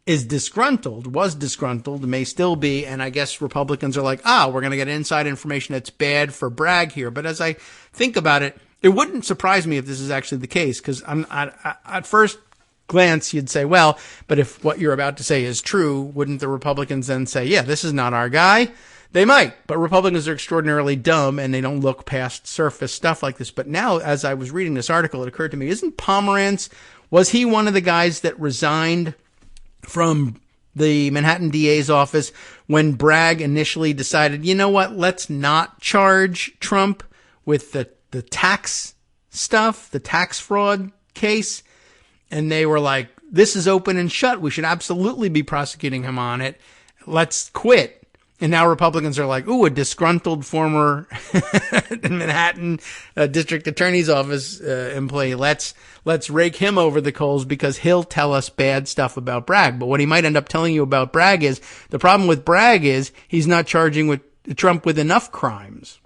was disgruntled, may still be, and I guess Republicans are like, we're going to get inside information that's bad for Bragg here. But as I think about it, it wouldn't surprise me if this is actually the case, because at first glance you'd say, well, but if what you're about to say is true, wouldn't the Republicans then say, yeah, this is not our guy? They might, but Republicans are extraordinarily dumb and they don't look past surface stuff like this. But now, as I was reading this article, it occurred to me, was he one of the guys that resigned from the Manhattan DA's office when Bragg initially decided, you know what, let's not charge Trump with the tax stuff, the tax fraud case? And they were like, this is open and shut. We should absolutely be prosecuting him on it. Let's quit. And now Republicans are like, ooh, a disgruntled former Manhattan District Attorney's Office employee. Let's rake him over the coals because he'll tell us bad stuff about Bragg. But what he might end up telling you about Bragg is, the problem with Bragg is he's not charging Trump with enough crimes.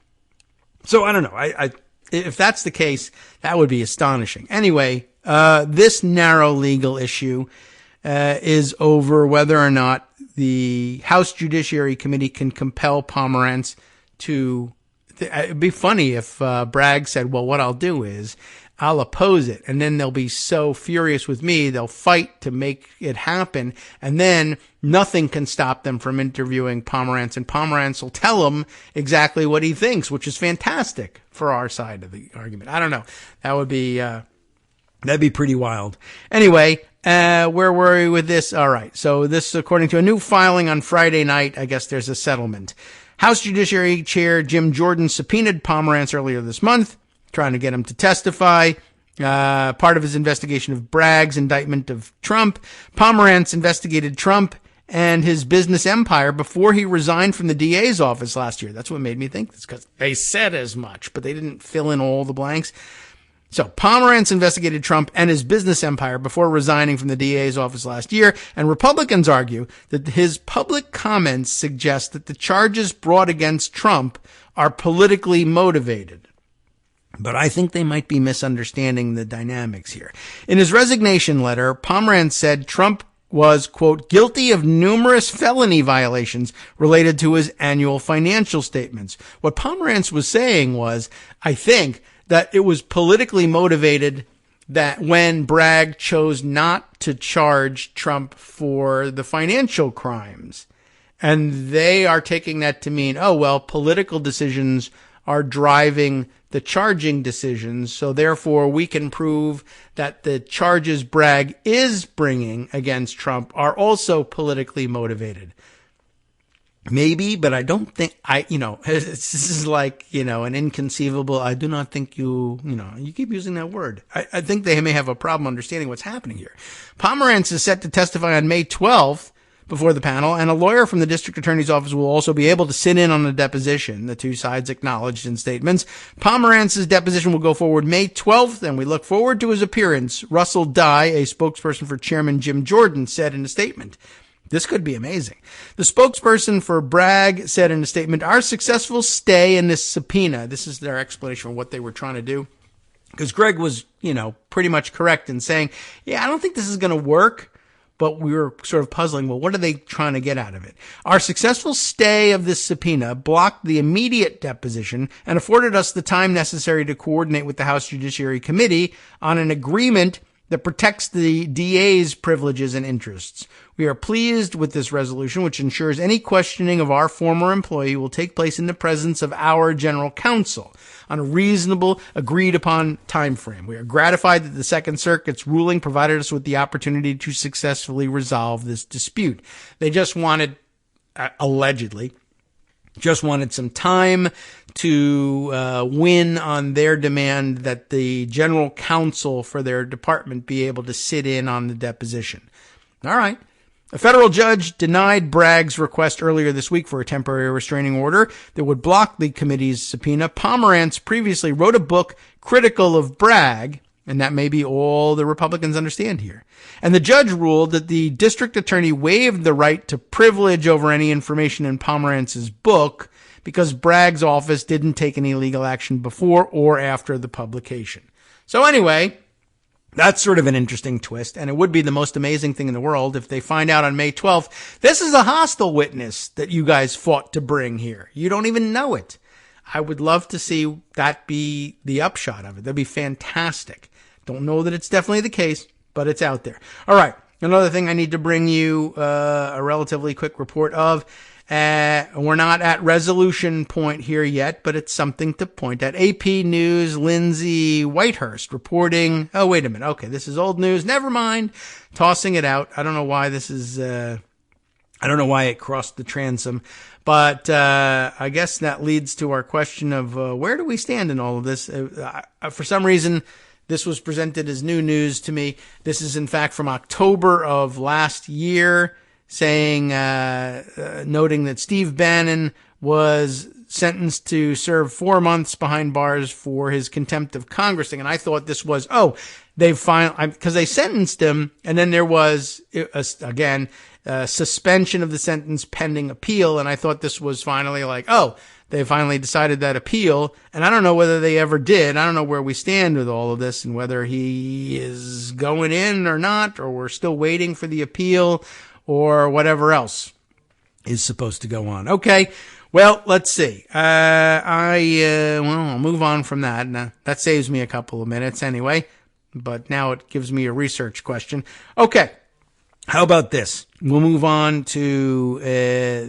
So I don't know. If that's the case, that would be astonishing. Anyway, this narrow legal issue is over whether or not the House Judiciary Committee can compel Pomerantz to. It'd be funny if Bragg said, well, what I'll do is I'll oppose it. And then they'll be so furious with me, they'll fight to make it happen. And then nothing can stop them from interviewing Pomerantz. And Pomerantz will tell them exactly what he thinks, which is fantastic for our side of the argument. I don't know. That would be, that'd be pretty wild. Anyway, where were we with this? All right. So this, according to a new filing on Friday night, I guess there's a settlement. House Judiciary Chair Jim Jordan subpoenaed Pomerantz earlier this month, trying to get him to testify. Part of his investigation of Bragg's indictment of Trump. Pomerantz investigated Trump and his business empire before he resigned from the DA's office last year. That's what made me think this, because they said as much, but they didn't fill in all the blanks. So Pomerantz investigated Trump and his business empire before resigning from the DA's office last year, and Republicans argue that his public comments suggest that the charges brought against Trump are politically motivated. But I think they might be misunderstanding the dynamics here. In his resignation letter, Pomerantz said Trump was, quote, guilty of numerous felony violations related to his annual financial statements. What Pomerantz was saying was, I think, that it was politically motivated that when Bragg chose not to charge Trump for the financial crimes. And they are taking that to mean, oh, well, political decisions are driving the charging decisions, so therefore we can prove that the charges Bragg is bringing against Trump are also politically motivated. Maybe, but I don't think this is like, an inconceivable. I do not think you keep using that word. I think they may have a problem understanding what's happening here. Pomerantz is set to testify on May 12th before the panel, and a lawyer from the district attorney's office will also be able to sit in on the deposition, the two sides acknowledged in statements. Pomerantz's deposition will go forward May 12th, and we look forward to his appearance, Russell Dye, a spokesperson for Chairman Jim Jordan, said in a statement. This could be amazing. The spokesperson for Bragg said in a statement, our successful stay in this subpoena, this is their explanation of what they were trying to do, because Greg was, pretty much correct in saying, I don't think this is going to work. But we were sort of puzzling, well, what are they trying to get out of it? Our successful stay of this subpoena blocked the immediate deposition and afforded us the time necessary to coordinate with the House Judiciary Committee on an agreement that protects the DA's privileges and interests. We are pleased with this resolution, which ensures any questioning of our former employee will take place in the presence of our general counsel on a reasonable, agreed-upon time frame. We are gratified that the Second Circuit's ruling provided us with the opportunity to successfully resolve this dispute. They just wanted, allegedly, some time to win on their demand that the general counsel for their department be able to sit in on the deposition. All right. A federal judge denied Bragg's request earlier this week for a temporary restraining order that would block the committee's subpoena. Pomerantz previously wrote a book critical of Bragg, and that may be all the Republicans understand here. And the judge ruled that the district attorney waived the right to privilege over any information in Pomerantz's book because Bragg's office didn't take any legal action before or after the publication. So anyway, that's sort of an interesting twist, and it would be the most amazing thing in the world if they find out on May 12th, this is a hostile witness that you guys fought to bring here. You don't even know it. I would love to see that be the upshot of it. That'd be fantastic. Don't know that it's definitely the case, but it's out there. All right. Another thing I need to bring you a relatively quick report of. We're not at resolution point here yet, but it's something to point at. AP News, Lindsay Whitehurst reporting. Oh, wait a minute. Okay, this is old news. Never mind. Tossing it out. I don't know why this is, I don't know why it crossed the transom, but I guess that leads to our question of where do we stand in all of this? For some reason, this was presented as new news to me. This is, in fact, from October of last year, saying, noting that Steve Bannon was sentenced to serve 4 months behind bars for his contempt of Congress thing. And I thought this was, they've finally, because they sentenced him, and then there was, again, suspension of the sentence pending appeal. And I thought this was finally like, they finally decided that appeal. And I don't know whether they ever did. I don't know where we stand with all of this and whether he is going in or not, or we're still waiting for the appeal, or whatever else is supposed to go on. Okay, well, let's see. I'll move on from that. Now, that saves me a couple of minutes anyway, but now it gives me a research question. Okay, how about this? We'll move on to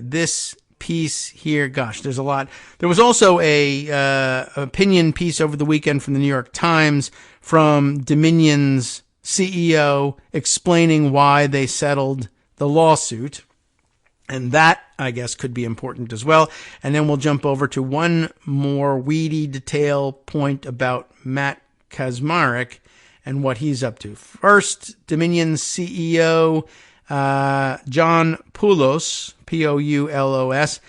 this piece here. Gosh, there's a lot. There was also a opinion piece over the weekend from the New York Times from Dominion's CEO explaining why they settled the lawsuit, and that, I guess, could be important as well. And then we'll jump over to one more weedy detail point about Matt Kaczmarek and what he's up to. First, Dominion's CEO, John Poulos, Poulos,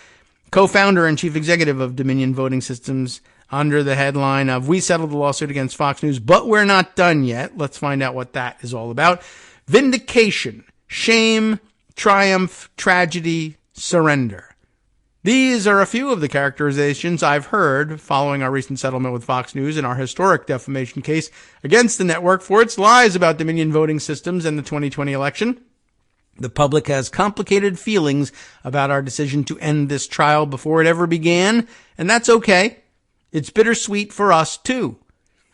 co-founder and chief executive of Dominion Voting Systems, under the headline of, "We settled the lawsuit against Fox News, but we're not done yet." Let's find out what that is all about. Vindication. Shame, triumph, tragedy, surrender. These are a few of the characterizations I've heard following our recent settlement with Fox News in our historic defamation case against the network for its lies about Dominion Voting Systems and the 2020 election. The public has complicated feelings about our decision to end this trial before it ever began, and that's okay. It's bittersweet for us, too.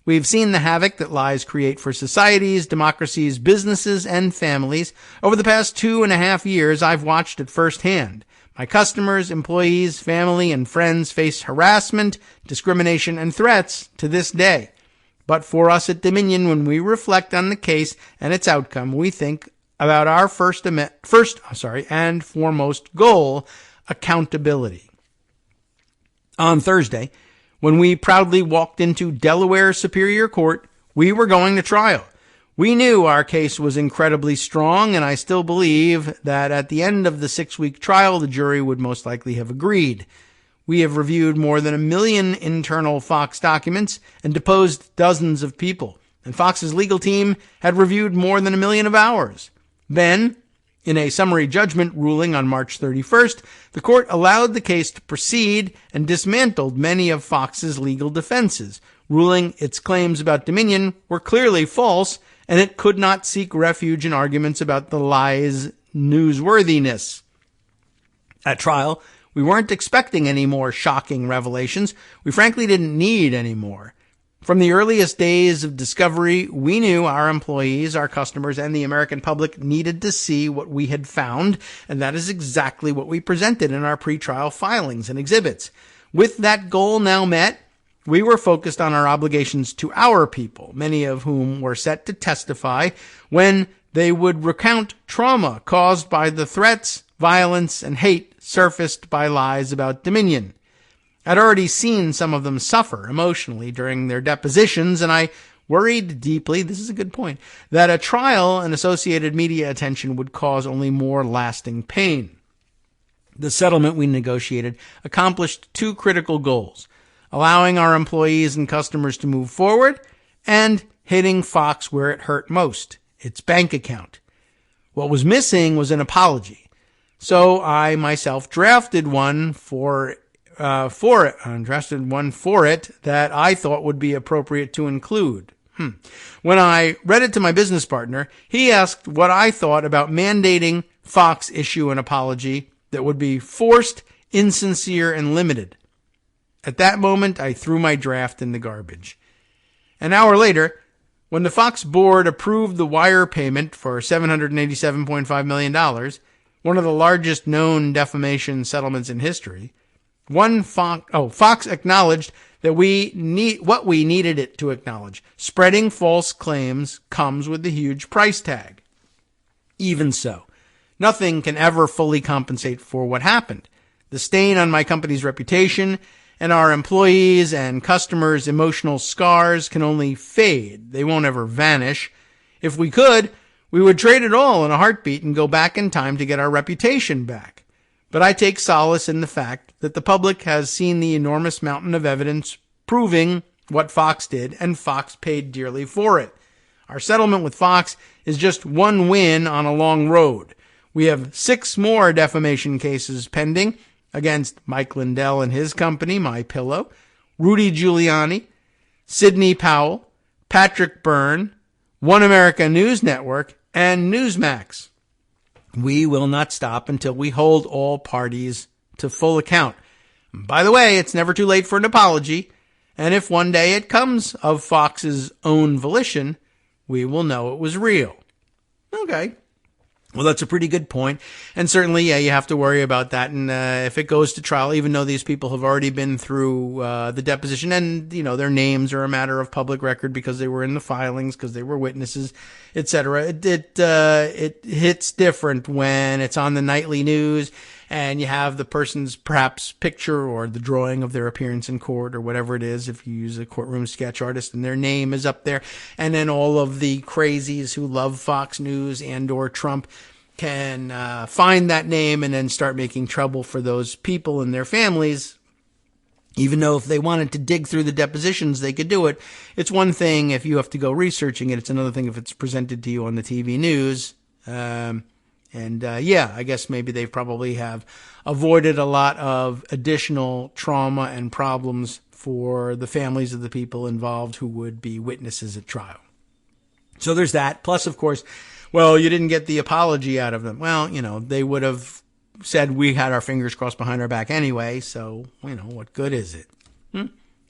We've seen the havoc that lies create for societies, democracies, businesses, and families. Over the past 2.5 years, I've watched it firsthand. My customers, employees, family, and friends face harassment, discrimination, and threats to this day. But for us at Dominion, when we reflect on the case and its outcome, we think about our first and foremost goal accountability. On Thursday, when we proudly walked into Delaware Superior Court, we were going to trial. We knew our case was incredibly strong, and I still believe that at the end of the 6-week trial, the jury would most likely have agreed. We have reviewed more than 1 million internal Fox documents and deposed dozens of people, and Fox's legal team had reviewed more than 1 million of ours. Then, in a summary judgment ruling on March 31st, the court allowed the case to proceed and dismantled many of Fox's legal defenses, ruling its claims about Dominion were clearly false and it could not seek refuge in arguments about the lie's newsworthiness. At trial, we weren't expecting any more shocking revelations. We frankly didn't need any more. From the earliest days of discovery, we knew our employees, our customers, and the American public needed to see what we had found, and that is exactly what we presented in our pretrial filings and exhibits. With that goal now met, we were focused on our obligations to our people, many of whom were set to testify when they would recount trauma caused by the threats, violence, and hate surfaced by lies about Dominion. I'd already seen some of them suffer emotionally during their depositions, and I worried deeply, this is a good point, that a trial and associated media attention would cause only more lasting pain. The settlement we negotiated accomplished 2 critical goals: allowing our employees and customers to move forward, and hitting Fox where it hurt most, its bank account. What was missing was an apology. So I myself drafted one for it that I thought would be appropriate to include. When I read it to my business partner, he asked what I thought about mandating Fox issue an apology that would be forced, insincere, and limited. At that moment, I threw my draft in the garbage. An hour later, when the Fox board approved the wire payment for $787.5 million, one of the largest known defamation settlements in history, Fox acknowledged that what we needed it to acknowledge. Spreading false claims comes with a huge price tag. Even so, nothing can ever fully compensate for what happened. The stain on my company's reputation and our employees' and customers' emotional scars can only fade. They won't ever vanish. If we could, we would trade it all in a heartbeat and go back in time to get our reputation back. But I take solace in the fact that the public has seen the enormous mountain of evidence proving what Fox did, and Fox paid dearly for it. Our settlement with Fox is just one win on a long road. We have 6 more defamation cases pending against Mike Lindell and his company, MyPillow, Rudy Giuliani, Sidney Powell, Patrick Byrne, One America News Network, and Newsmax. We will not stop until we hold all parties to full account. By the way, it's never too late for an apology, and if one day it comes of Fox's own volition, we will know it was real. Okay. Well, that's a pretty good point. And certainly, yeah, you have to worry about that. And if it goes to trial, even though these people have already been through the deposition and, their names are a matter of public record because they were in the filings, because they were witnesses, etc., it hits different when it's on the nightly news and you have the person's perhaps picture or the drawing of their appearance in court or whatever it is, if you use a courtroom sketch artist and their name is up there. And then all of the crazies who love Fox News and or Trump can find that name and then start making trouble for those people and their families. Even though if they wanted to dig through the depositions, they could do it. It's one thing if you have to go researching it. It's another thing if it's presented to you on the TV news. I guess maybe they probably have avoided a lot of additional trauma and problems for the families of the people involved who would be witnesses at trial. So there's that. Plus, of course, well, you didn't get the apology out of them. Well, they would have said we had our fingers crossed behind our back anyway. So, what good is it?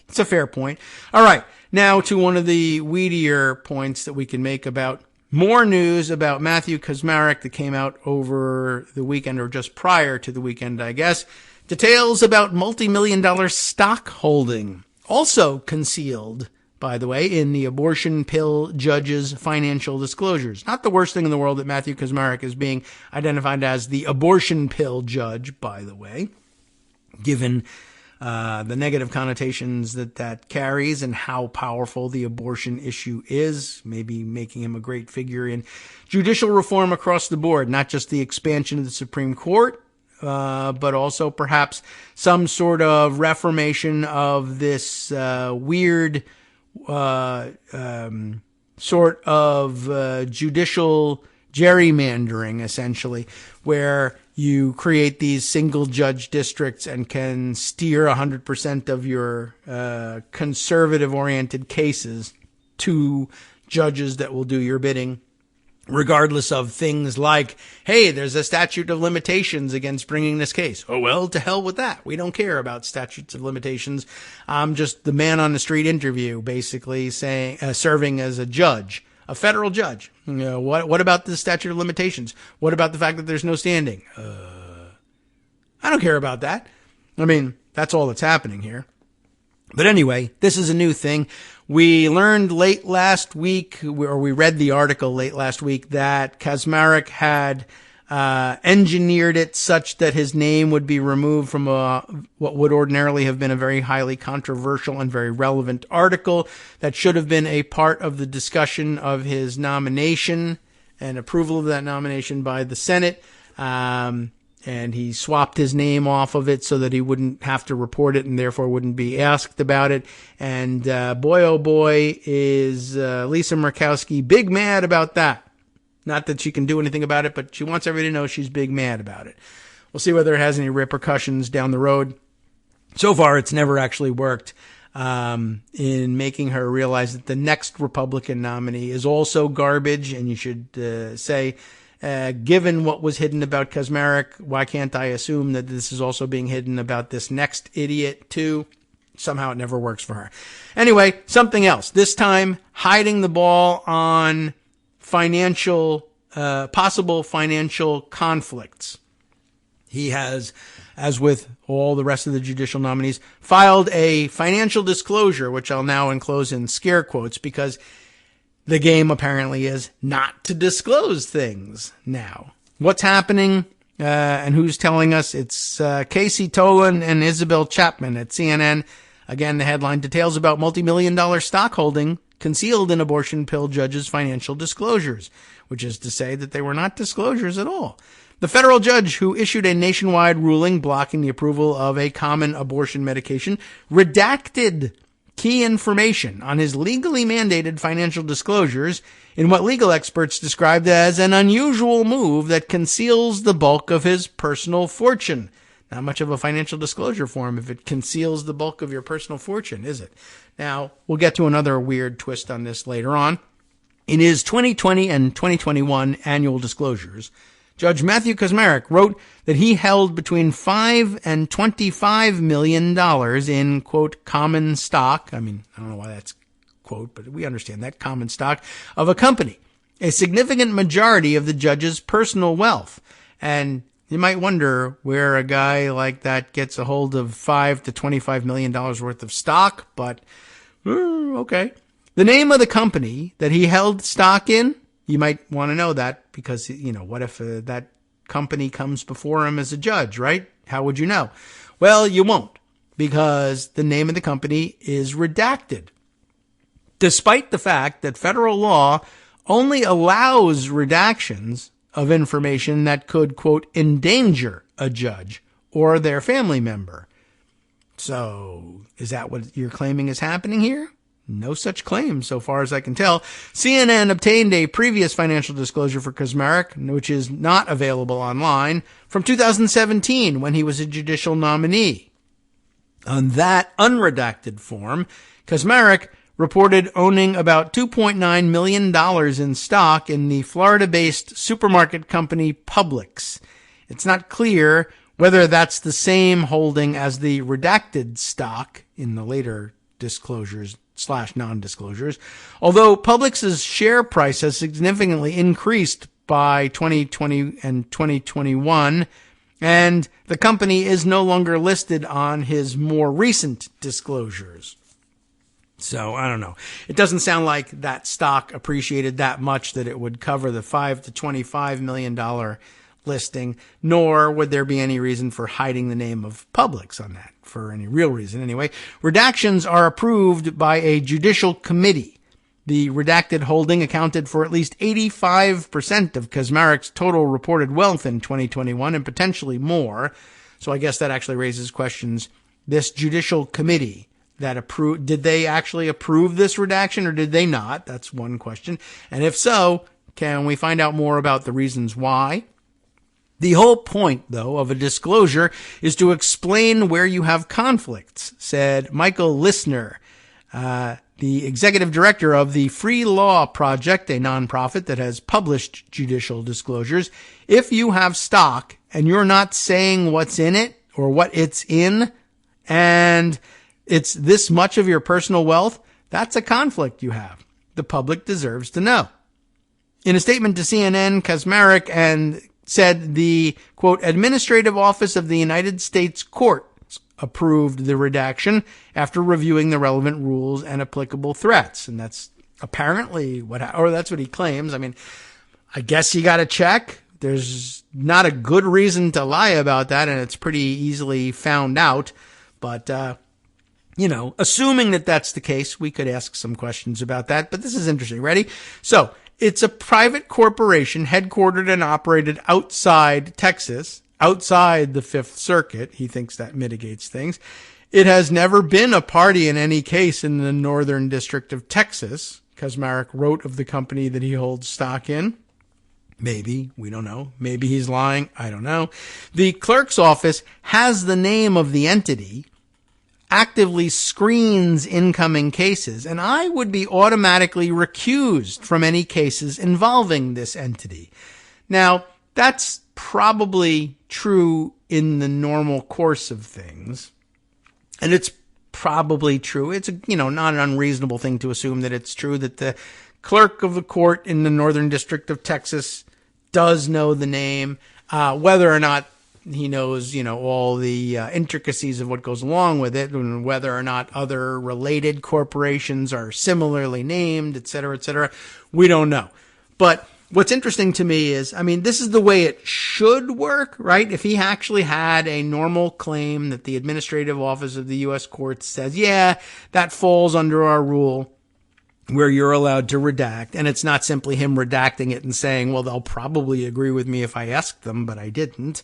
It's a fair point. All right. Now to one of the weedier points that we can make about more news about Matthew Kaczmarek that came out over the weekend or just prior to the weekend, I guess. Details about multi-million-dollar stock holding, also concealed by the way, in the abortion pill judge's financial disclosures. Not the worst thing in the world that Matthew Kacsmaryk is being identified as the abortion pill judge, by the way, given the negative connotations that carries and how powerful the abortion issue is, maybe making him a great figure in judicial reform across the board, not just the expansion of the Supreme Court, but also perhaps some sort of reformation of this weird sort of judicial gerrymandering, essentially, where you create these single judge districts and can steer 100% of your conservative oriented cases to judges that will do your bidding, regardless of things like, hey, there's a statute of limitations against bringing this case. Oh, well, to hell with that. We don't care about statutes of limitations. I'm just the man on the street interview, basically saying, serving as a judge. A federal judge. You know, what about the statute of limitations? What about the fact that there's no standing? I don't care about that. I mean, that's all that's happening here. But anyway, this is a new thing. We learned late last week, or we read the article late last week, that Kacsmaryk had engineered it such that his name would be removed from what would ordinarily have been a very highly controversial and very relevant article that should have been a part of the discussion of his nomination and approval of that nomination by the Senate. And he swapped his name off of it so that he wouldn't have to report it and therefore wouldn't be asked about it. And boy, oh boy, is Lisa Murkowski big mad about that. Not that she can do anything about it, but she wants everybody to know she's big mad about it. We'll see whether it has any repercussions down the road. So far, it's never actually worked in making her realize that the next Republican nominee is also garbage. And you should say, given what was hidden about Kacsmaryk, why can't I assume that this is also being hidden about this next idiot too? Somehow it never works for her. Anyway, something else. This time, hiding the ball on possible financial conflicts. He has, as with all the rest of the judicial nominees, filed a financial disclosure, which I'll now enclose in scare quotes because the game apparently is not to disclose things now. What's happening and who's telling us? It's Casey Tolan and Isabel Chapman at CNN. Again, the headline: details about multi-million-dollar stock holding concealed in abortion pill judge's financial disclosures, which is to say that they were not disclosures at all. The federal judge who issued a nationwide ruling blocking the approval of a common abortion medication redacted key information on his legally mandated financial disclosures in what legal experts described as an unusual move that conceals the bulk of his personal fortune. Not much of a financial disclosure form if it conceals the bulk of your personal fortune, is it? Now, we'll get to another weird twist on this later on. In his 2020 and 2021 annual disclosures, Judge Matthew Kacsmaryk wrote that he held between $5 and $25 million in, quote, common stock. I mean, I don't know why that's quote, but we understand that, common stock of a company, a significant majority of the judge's personal wealth. And you might wonder where a guy like that gets a hold of $5 to $25 million worth of stock, but okay. The name of the company that he held stock in, you might want to know that because, you know, what if that company comes before him as a judge, right? How would you know? Well, you won't, because the name of the company is redacted, despite the fact that federal law only allows redactions of information that could, quote, endanger a judge or their family member. So is that what you're claiming is happening here? No such claim, so far as I can tell. CNN obtained a previous financial disclosure for Kacsmaryk, which is not available online, from 2017 when he was a judicial nominee. On that unredacted form, Kacsmaryk reported owning about $2.9 million in stock in the Florida-based supermarket company Publix. It's not clear whether that's the same holding as the redacted stock in the later disclosures / non-disclosures, although Publix's share price has significantly increased by 2020 and 2021, and the company is no longer listed on his more recent disclosures. So I don't know. It doesn't sound like that stock appreciated that much that it would cover the $5 to $25 million listing, nor would there be any reason for hiding the name of Publix on that for any real reason. Anyway, redactions are approved by a judicial committee. The redacted holding accounted for at least 85% of Kaczmarek's total reported wealth in 2021 and potentially more. So I guess that actually raises questions. This judicial committee that approved, did they actually approve this redaction or did they not? That's one question. And if so, can we find out more about the reasons why? The whole point, though, of a disclosure is to explain where you have conflicts, said Michael Lissner, the executive director of the Free Law Project, a nonprofit that has published judicial disclosures. If you have stock and you're not saying what's in it or what it's in, and it's this much of your personal wealth, that's a conflict you have. The public deserves to know. In a statement to CNN, Kaczmarek and said the, quote, Administrative Office of the United States Courts approved the redaction after reviewing the relevant rules and applicable threats. And that's apparently that's what he claims. I mean, I guess you got to check. There's not a good reason to lie about that, and it's pretty easily found out. But, assuming that that's the case, we could ask some questions about that. But this is interesting. Ready? So it's a private corporation headquartered and operated outside Texas, outside the Fifth Circuit. He thinks that mitigates things. It has never been a party in any case in the Northern District of Texas. Kaczmarek wrote of the company that he holds stock in. Maybe. We don't know. Maybe he's lying. I don't know. The clerk's office has the name of the entity, actively screens incoming cases, and I would be automatically recused from any cases involving this entity. Now, that's probably true in the normal course of things, and it's probably true. It's not an unreasonable thing to assume that it's true that the clerk of the court in the Northern District of Texas does know the name, whether or not he knows, all the intricacies of what goes along with it, and whether or not other related corporations are similarly named, et cetera, we don't know. But what's interesting to me is, this is the way it should work, right? If he actually had a normal claim that the Administrative Office of the U.S. Courts says, yeah, that falls under our rule where you're allowed to redact, and it's not simply him redacting it and saying, well, they'll probably agree with me if I asked them, but I didn't.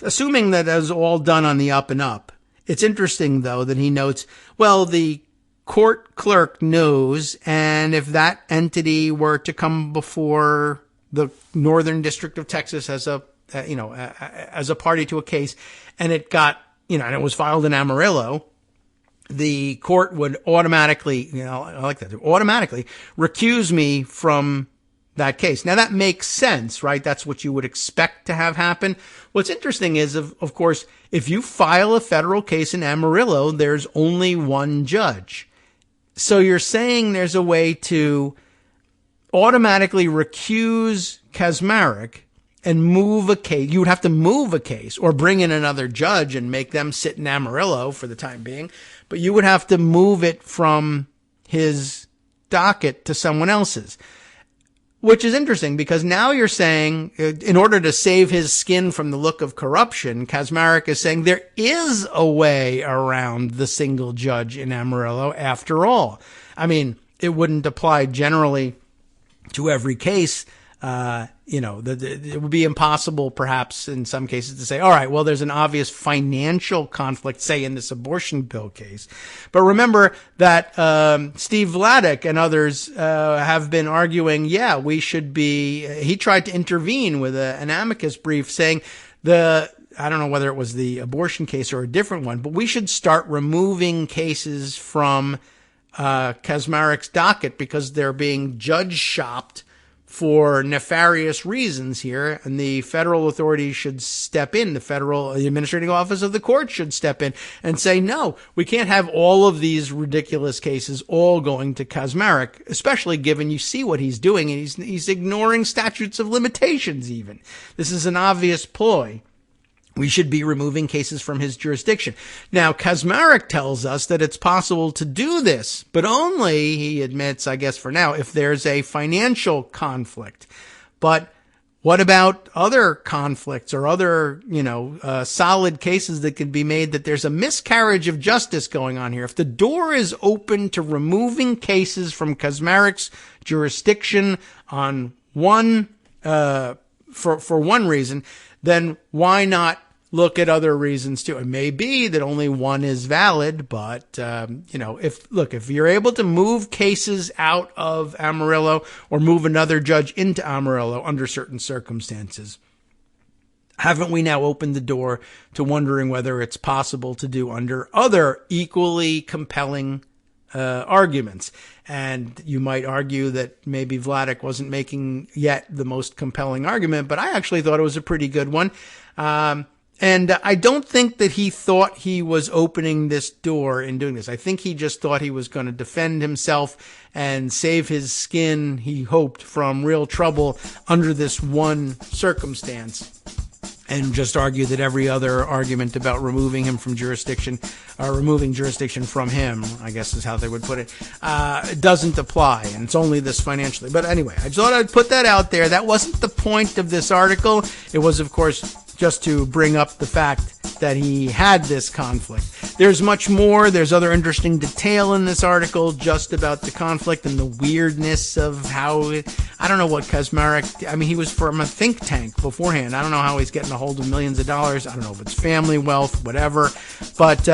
Assuming that is all done on the up and up, it's interesting, though, that he notes, well, the court clerk knows, and if that entity were to come before the Northern District of Texas as a party to a case, and it got, and it was filed in Amarillo, the court would automatically, automatically recuse me from that case. Now that makes sense, right? That's what you would expect to have happen. What's interesting is, of course, if you file a federal case in Amarillo, there's only one judge. So you're saying there's a way to automatically recuse Kaczmarek and move a case. You would have to move a case or bring in another judge and make them sit in Amarillo for the time being. But you would have to move it from his docket to someone else's, which is interesting because now you're saying, in order to save his skin from the look of corruption, Kaczmarek is saying there is a way around the single judge in Amarillo after all. It wouldn't apply generally to every case. It would be impossible, perhaps, in some cases to say, all right, well, there's an obvious financial conflict, say, in this abortion bill case. But remember that Steve Vladeck and others have been arguing, we should be. He tried to intervene with an amicus brief saying I don't know whether it was the abortion case or a different one, but we should start removing cases from Kaczmarek's docket because they're being judge shopped for nefarious reasons here, and the federal authorities should step in. The Administrative Office of the Court should step in and say, no, we can't have all of these ridiculous cases all going to Kaczmarek, especially given you see what he's doing, and he's ignoring statutes of limitations even. This is an obvious ploy. we should be removing cases from his jurisdiction. Now, Kaczmarek tells us that it's possible to do this, but only, he admits, I guess for now, if there's a financial conflict. But what about other conflicts or other, solid cases that could be made that there's a miscarriage of justice going on here? If the door is open to removing cases from Kaczmarek's jurisdiction on one, for one reason, then why not look at other reasons too? It may be that only one is valid, but, if you're able to move cases out of Amarillo or move another judge into Amarillo under certain circumstances, haven't we now opened the door to wondering whether it's possible to do under other equally compelling arguments? And you might argue that maybe Vladeck wasn't making yet the most compelling argument, but I actually thought it was a pretty good one. And I don't think that he thought he was opening this door in doing this. I think he just thought he was going to defend himself and save his skin, he hoped, from real trouble under this one circumstance, and just argue that every other argument about removing him from jurisdiction, or removing jurisdiction from him, I guess is how they would put it, doesn't apply, and it's only this financially. But anyway, I just thought I'd put that out there. That wasn't the point of this article. It was, of course, just to bring up the fact that he had this conflict. There's much more. There's other interesting detail in this article just about the conflict and the weirdness of how I don't know what Kaczmarek, he was from a think tank beforehand. I don't know how he's getting a hold of millions of dollars. I don't know if it's family wealth, whatever. But,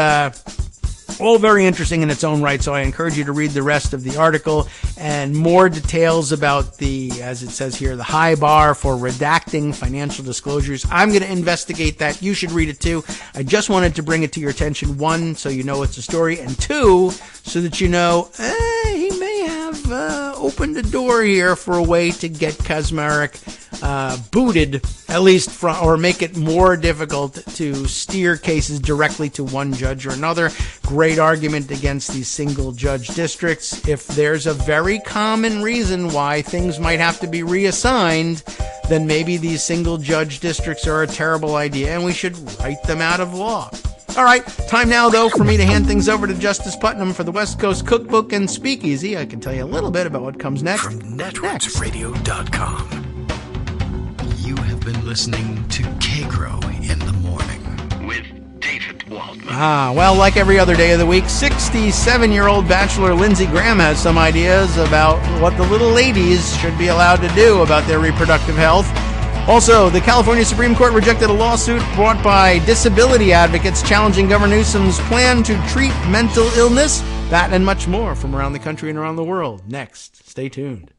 all very interesting in its own right, so I encourage you to read the rest of the article and more details about the, as it says here, the high bar for redacting financial disclosures. I'm going to investigate that. You should read it too. I just wanted to bring it to your attention, one, so you know it's a story, and two, so that you know, he may have opened a door here for a way to get Kaczmarek booted, at least from, or make it more difficult to steer cases directly to one judge or another. Great argument against these single judge districts. If there's a very common reason why things might have to be reassigned, then maybe these single judge districts are a terrible idea and we should write them out of law. All right, time now, though, for me to hand things over to Justice Putnam for the West Coast Cookbook and Speakeasy. I can tell you a little bit about what comes next. From networksradio.com. You have been listening to Kagro in the Morning with David Waldman. Well, like every other day of the week, 67-year-old bachelor Lindsey Graham has some ideas about what the little ladies should be allowed to do about their reproductive health. Also, the California Supreme Court rejected a lawsuit brought by disability advocates challenging Governor Newsom's plan to treat mental illness. That and much more from around the country and around the world. Next, stay tuned.